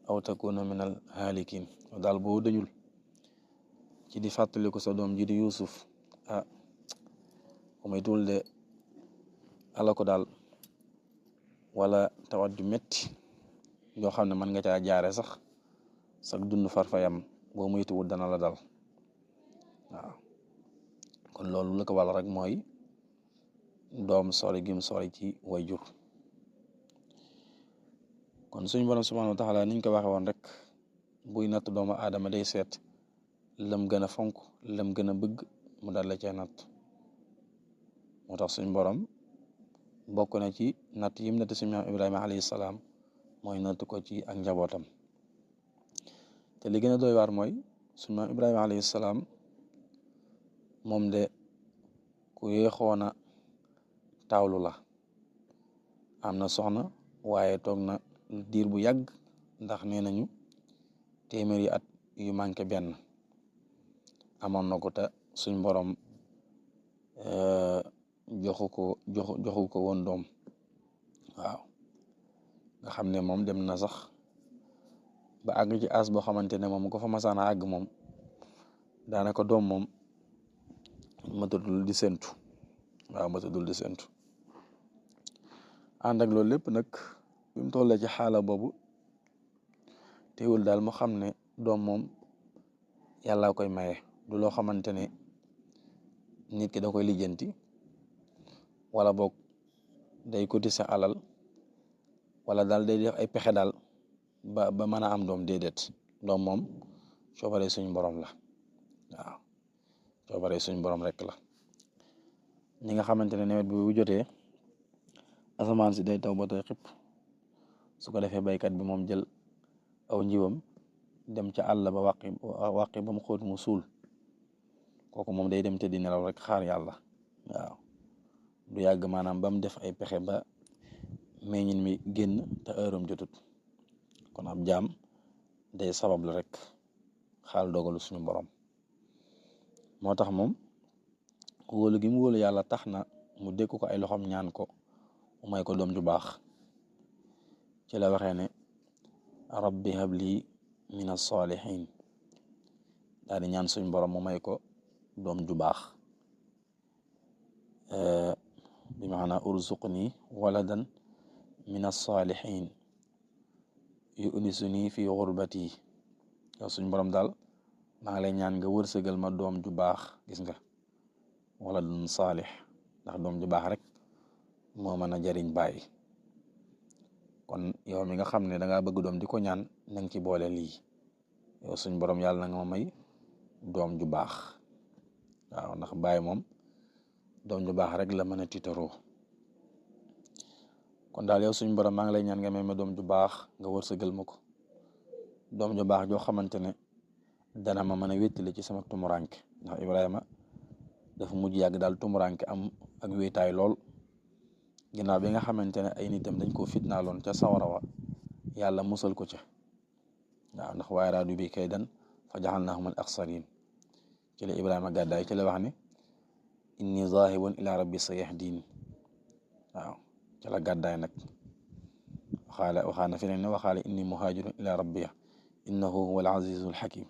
aw takuna min al halikin. daal boo dañul ci di fàttali ko sa doom ji di Yusuf, ko may tul de ala ko daal wala tawat ju metti yoo xam ne mën nga caa jaare sax sax dund farfayam boo moytuwul dana la dal. waaw kon loolu la ko wàll rek mooy doom sori gim sori ci wayjur. kon suñu borom subhanahu wa taala niñ ko waxe woon rek buy natt doomu aadama day seet lam gën a fonk, lam gën a bëgg mu dal la cee natt. moo tax suñu borom bokk na ci natt yim natt suñu maam Ibrahima alayhi salaam mooy natt ko ci ak njabootam. te li gën a doy waar mooy suñu maam Ibrahima alayhi salaam moom de ku yéexoona taawlu la. am na soxna waaye toog na diir bu yàgg, ndax nee nañu téeméeri at yu manqué benn amoon na ko te suñ borom joxu ko woon doom. waaw nga xam ne moom dem na sax ba àgg ci as boo xamante ne moom ko fa masaan a àgg moom daanaka doom moom matadul di séntu. waaw matadul di séntu. ànd ak loolu lépp nag bi mu tollee ci xaala boobu teewul daal mu xam ne doom moom yàlla koy maye, du loo xamante ne nit ki da koy lijjanti wala boog day cotiser alal wala daal day def ay pexe daal ba mën a am doom. déedéet, doom moom coobare suñ borom la. waaw coobare suñ borom rek la. ñi nga xamante ne nawet bi bu jotee asamaan si day taw ba tey xëpp, su ko defee baykat bi moom jël aw njiwam dem ca àll ba wàqi ba mu xóot mu suul, kooku moom day dem te di nelaw rek xaar yàlla. waaw du yàgg maanaam ba mu def ay pexe ba meññin mi génn te heuram jotut. kon ab jaam day sabab la rek xaal dogalu suñu borom. moo tax moom wóolu gi mu wóolu yàlla tax na mu dékk ko ay loxoom ñaan ko mu may ko doom ju baax. ci la waxee ne rabbi habli min as-salihin, daal di ñaan suñ borom mu may ko doom ju baax. bi maana urzuqni waladan min as-salihin yu'nisuni fi gurbati. yow suñ borom daal maa ngi lay ñaan nga wërsëgal ma doom ju baax. gis nga waladun saalih, ndax doom ju baax rek moo mën a jariñ bàyyi. kon yow mi nga xam ne da ngaa bëgg doom di ko ñaan na nga ci boole lii. yow suñ borom yàlla na nga ma may doom ju baax. waaw ndax bàyyi moom doom ju baax rek la mën a tiitaroo. kon daal yow suñ borom maa ngi lay ñaan nga may ma doom ju baax, nga wërsëgal ma ko doom ju baax joo xamante ne dana ma mën a wéttali ci sama tumuranke. ndax Ibrahima dafa mujj yàgg daal tumuranke am ak wéetaay lool, ginnaaw bi nga xamante ne ay nitam dañ koo fitnaaloon ca sawara wa yàlla musal ko ca waaw ndax wa araadu bi kaydan fa jaxalnaahum al axsarin ci la Ibrahima gàddaay ci la wax ne inni zahibun ila rabbi sayahdin waaw ci la gàddaay nag waxaana fi ne waxaale inni muhajirun ila rabbiya innahu huwa al azizul hakim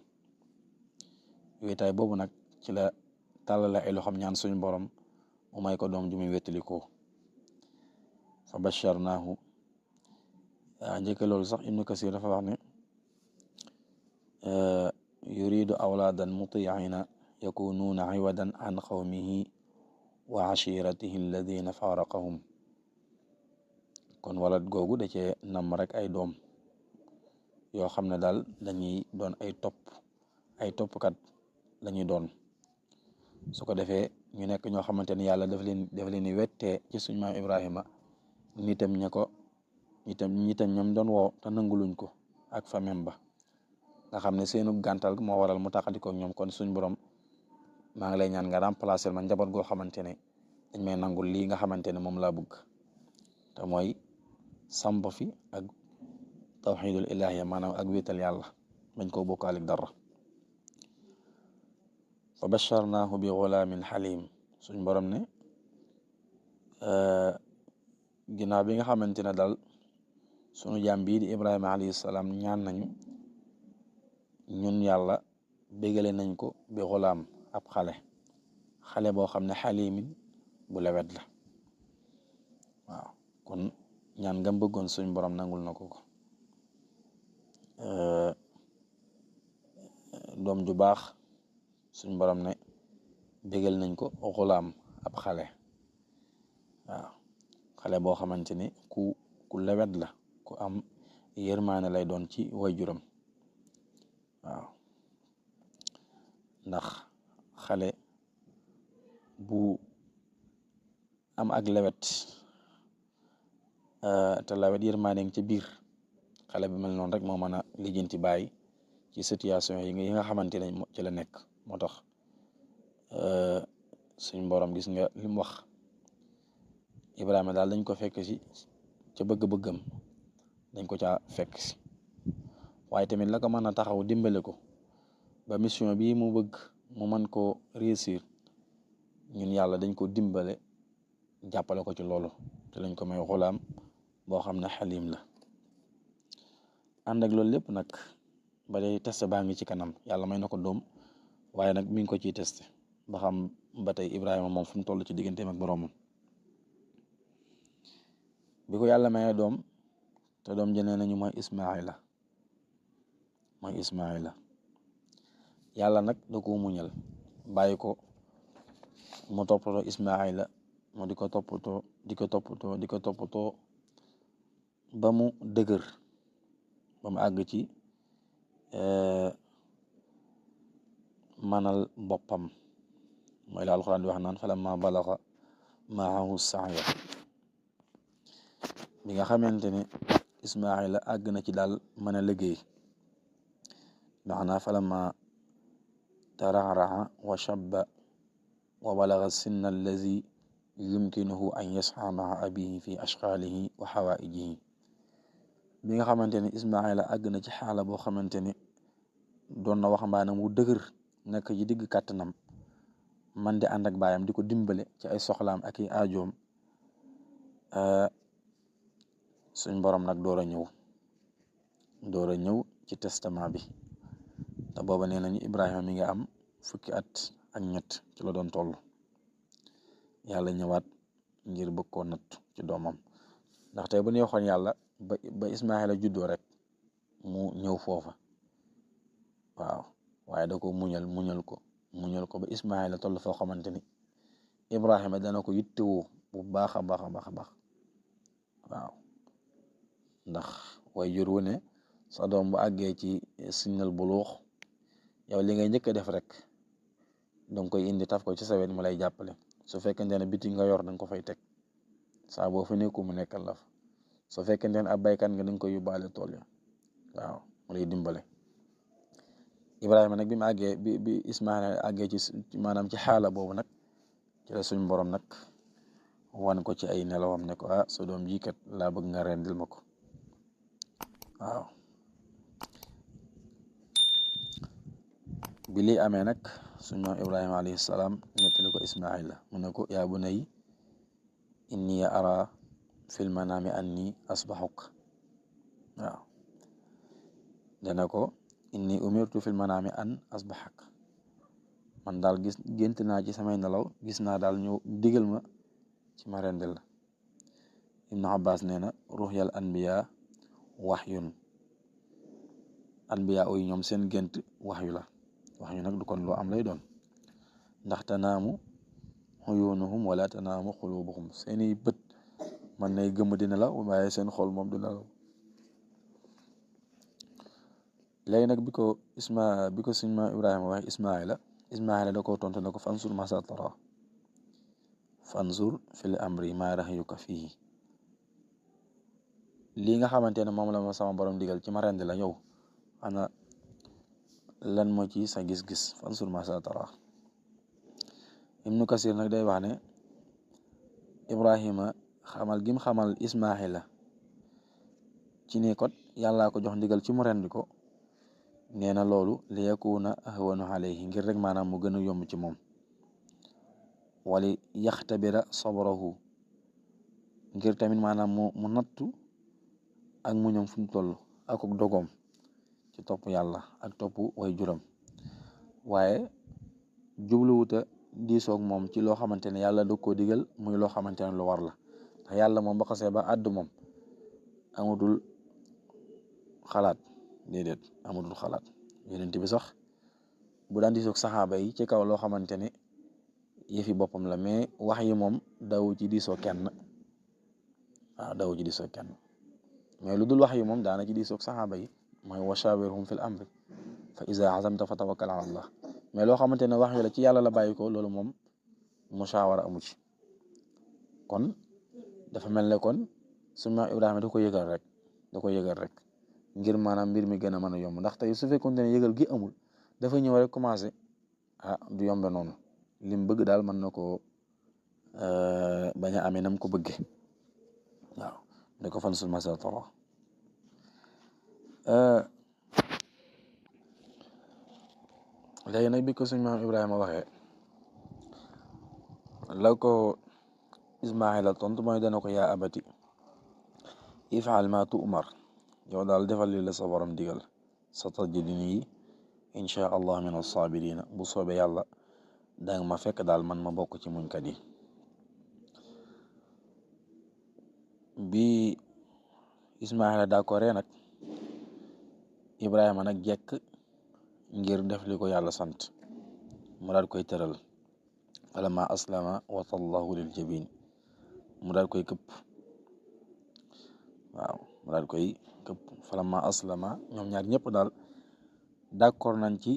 wéetaay boobu nag ci la tàllale ay loxoom ñaan suñu borom mu may ko doom ju muy wettalikoo fa basharnaahu njëkk loolu sax ibnu kasir dafa wax ne yuridu awlaadan mutiina yakunuuna iwadan an qawmihi wa ashiratihi alladina faraqahum kon walat googu da cee nam rek ay doom yoo xam ne daal dañuy doon ay toppkat lañuy doon su ko defee ñu nekk ñoo xamante ne yàlla daf leen wettee ci suñu maam Ibrahima nitam ñam doon woo te nanguluñ ko ak famem ba nga xam ne seenu gàntal moo waral mu taxaliko ñoom kon suñ borom maa ngi lay ñaan nga remplacer ma njaboot goo xamante ne dañ may nangul lii nga xamante ne moom laa bëgg te mooy samp fi ak tawxidul ilaahiya maanaam ak wéetal yàlla bañ koo bokkaalik dara fa basharnaahu bi gulaamin xalim suñ borom ne ginnaaw bi nga xamante ne daal sunu jaam bii di Ibrahima alayhi salaam ñaan nañu ñun yàlla bégale nañ ko bi gulaam ab xale boo xam ne xalimin bu lewet la waaw kon ñaan nga bëggoon suñ borom nangul na ko doom ju baax suñ borom ne bégal nañ ko xulaam ab xale boo xamante ne ku lewet la ku am yërmaane lay doon ci waajuram waaw ndax xale bu am ak lewet te lewet yërmaane ngi ci biir xale bi mel noonu rek moo mën a lijjanti bàyyi ci situation yi nga xamante ne ci la nekk moo tax suñ borom gis nga li mu wax Ibrahima daal dañ ko fekk si ca bëgg-bëggam dañ ko caa fekk si waaye tamit la ko mën a taxaw dimbale ko ba mission bii mu bëgg mu mën koo réussir ñun yàlla dañ ko dimbale jàppale ko ci loolu te lañ ko may xulaam boo xam ne xalim la ànd ak loolu lépp nag ba day testé baa ngi ci kanam yàlla may na ko doom waaye nag mi ngi ko ciy testé ba xam ba tey Ibrahima moom fu mu toll ci digganteem ak boroomam bi ko yàlla mayee doom te doom jënee nañu mooy Ismaila yàlla nag da ko muñal bàyyi ko mu toppatoo Ismaila mu di ko toppatoo ba mu dëgër ba mu àgg ci manal boppam mooy la alxuraan di wax naan falamma balaxa maahu saaya bi nga xamante ne Ismaila àgg na ci daal mën a liggéey maanaa falamma taraaraxa wa shabba wa balaga sinna allazi yumkinuhu an yasxa maa abihi fi ashqaalihi wa xawaijihi bi nga xamante ne Ismaila àgg na ci xaala boo xamante ne doon na waxambaane mu dëgër nekk ci digg kàttanam man di ànd ak baayam di ko dimbale ci ay soxlaam ak i aajoom suñ borom nag door a ñëw ci testament bi te booba nee nañu Ibrahima mi nga am fukki at ak ñett ci la doon toll yàlla ñëwaat ngir bëgg koo natt ci doomam ndax tey bu ñu waxoon yàlla ba Ismaila juddoo rek mu ñëw foofa waaw waaye da ko muñal ko ba Ismaila toll foo xamante ni Ibrahima dana ko yittewoo bu baax a baax waaw ndax way jur wu ne sa doom bu àggee ci sinnal buluux yow li ngay njëkk a def rek danga koy indi taf ko ci sa wet mu lay jàppale su fekkente ne biti nga yor danga ko fay teg saa boo fa nekku mu nekkal la fa su fekkente ne ab baykat nga danga koy yóbbaale tool ya waaw mu lay dimbale Ibrahima nag bi mu àggee bi Ismaila àggee ci maanaam ci xaala boobu nag ci la suñ borom nag wan ko ci ay nelawam ne ko sa doom ji kat laa bëgg nga rendil ma ko waaw. bi lii amee nag suñu maam Ibrahima alayhi salaam nettali ko Ismaila mu ne ko yaa bunayya inni ara fil manaami anni asbaxuk waaw dana ko inni umirtu fil manaami an asbaxak man daal gént naa ci samay nelaw gis naa daal ñu digal ma ci ma rendil la. Ibnu Abbas nee na ruxyal anbiya waxyun anbiya yi ñoom seen gént waxyu la waxyu nag du kon loo am lay doon ndax tanaamu xuyunuhum wala tanaamu xulubuhum seeni bët man nay gëmm di nelaw waaye seen xol moom du nelaw. léegi nag bi ko suñ ma Ibrahima wax Ismaila da ko tontu ne ko fansur masa tara fansur fil amri ma rahyuka fihi lii nga xamante ne moom la ma sama borom digal ci ma rendi la yow ana lan moo ci sa gis-gis fansur masa tara. Ibnu Kasir nag day wax ne Ibrahima xamal gim xamal Ismaila ci ni kot yàllaa ko jox ndigal ci mu rendi ko nee na loolu li yakuna ahwanu alayhi ngir rek maanaam mu gën a yomb ci moom wali yaxtabira sabrahu ngir tamit maanaam mu nattu ak muñam fu mu toll ak dogoom ci topp yàlla ak topp way juram waaye jubluwuta diisoog moom ci loo xamante ne yàlla da koo digal muy loo xamante ne lu war la ndax yàlla moom ba xasee ba àdd moom amatul xalaat déedéet amatul xalaat yonent bi sax bu daan diisoog saxaaba yi ci kaw loo xamante ne yëfi boppam la mais wax yi moom daw ci diisoo kenn daw ci diisoo kenn mais lu dul wax yi moom daana ci diisoog saxaaba yi mooy wa shawirhum fil amri fa iza azamta fa tawakkal ala allah mais loo xamante ne wax yi la ci yàlla la bàyyi ko loolu moom mushawara amu ci. kon dafa mel ne kon suma Ibrahima da ko yëgal rek ngir maanaam mbir mi gën a mën a yomb ndax tey su fekkoon ne yëgal gi amul dafa ñëw rek commencé du yombe noonu lim bëgg daal mën na ko bañ a amee nam ko bëgge waaw da ko fan sul masa tara. léegi nag bi ko suñ maam Ibrahima waxee la ko Ismaila tontu mooy dana ko yaa abati ifal ma tu'mar yow daal defal li la sa borom digal satajiduni insha allah min as-sabirina bu soobee yàlla danga ma fekk daal man ma bokk ci muñkat yi. bi Ismaila d'accord nag Ibrahima nag jekk ngir def li ko yàlla sant mu daal koy tëral falamma aslama wa tallahu lil jabin mu daal koy këpp falamma aslama ñoom ñaar ñëpp daal d'accord nañ ci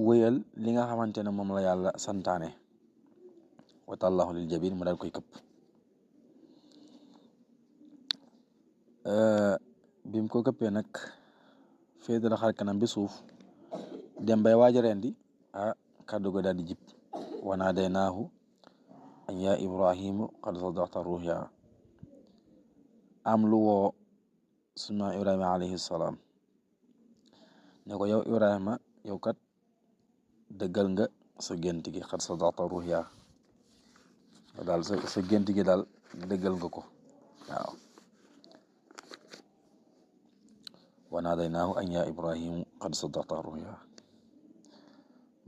wëyal li nga xamante ne moom la yàlla santaane wa tallahu lil jabin mu daal koy këpp. bim ko këppee nag féetala xar kanam bi suuf dem bay waaj a rendi kàddu go daal di jib wa naadaynaahu an yaa Ibrahimu qad sadaqta ruya am lu woo suma Ibrahima alayhi salaam ne ko yow Ibrahima yow kat dëggal nga sa gént gi qad sadaqta ruya daal sa gént gi daal dëggal nga ko waaw. wa naadaynaahu an yaa Ibrahimu qad sadaqta ruya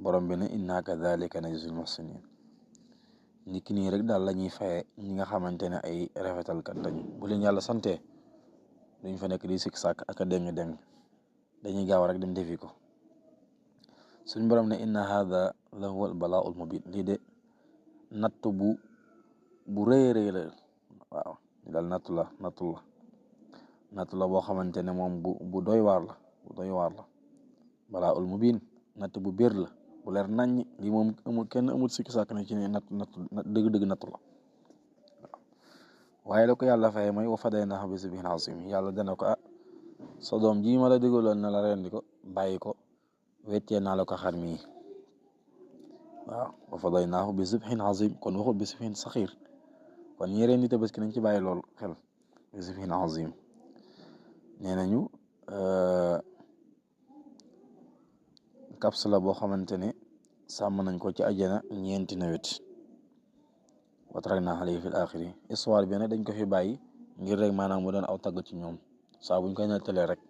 borom bi ne inna kadhalika najzil muhsinin nit ki nii rek daal la ñuy faye ñi nga xamante ne ay rafetalkat lañu bu leen yàlla sante duñ fa nekk di sikk sàkk ak a déng dañuy gaaw rek dem defi ko. suñ borom ne inna hadha la huwa al bala'ul mubin lii de natt bu rëy la waaw daal nattu la boo xamante ne moom bu doy waar la bala'ul mubin natt bu biir la bu leer naññ lii moom amul sikki sàkk na ci ne natt dëgg-dëgg nattu la waaye la ko yàlla fay mooy wa fadaynaahu bi zibhin azim yàlla dana ko sa doom ji ma la digaloon na la rendi ko bàyyi ko weccee naa la ko xar mi waaw wa fadaynaahu bi zibhin azim kon waxul bi zibhin saxiir kon ñi rendi tabaski nañ ci bàyyi lool xel isfin azim nee nañu kapsula boo xamante ne sàmm nañ ko ci ajjana ñeenti nawet wa tarakna alayhi fil axiri histoire bi nag dañ ko fi bàyyi ngir rek maanaam mu doon aw tagg ci ñoom saa buñ koy nettalee rek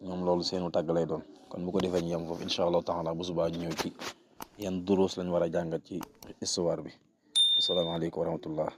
ñoom loolu seenu tàgg lay doon kon bu ko defee ñu yem foofu incha allahu taala bu subaa ñu ñëw ci yan duruus lañ war a jàngat ci histoire bi asalaamaaleykum wa rahmatullah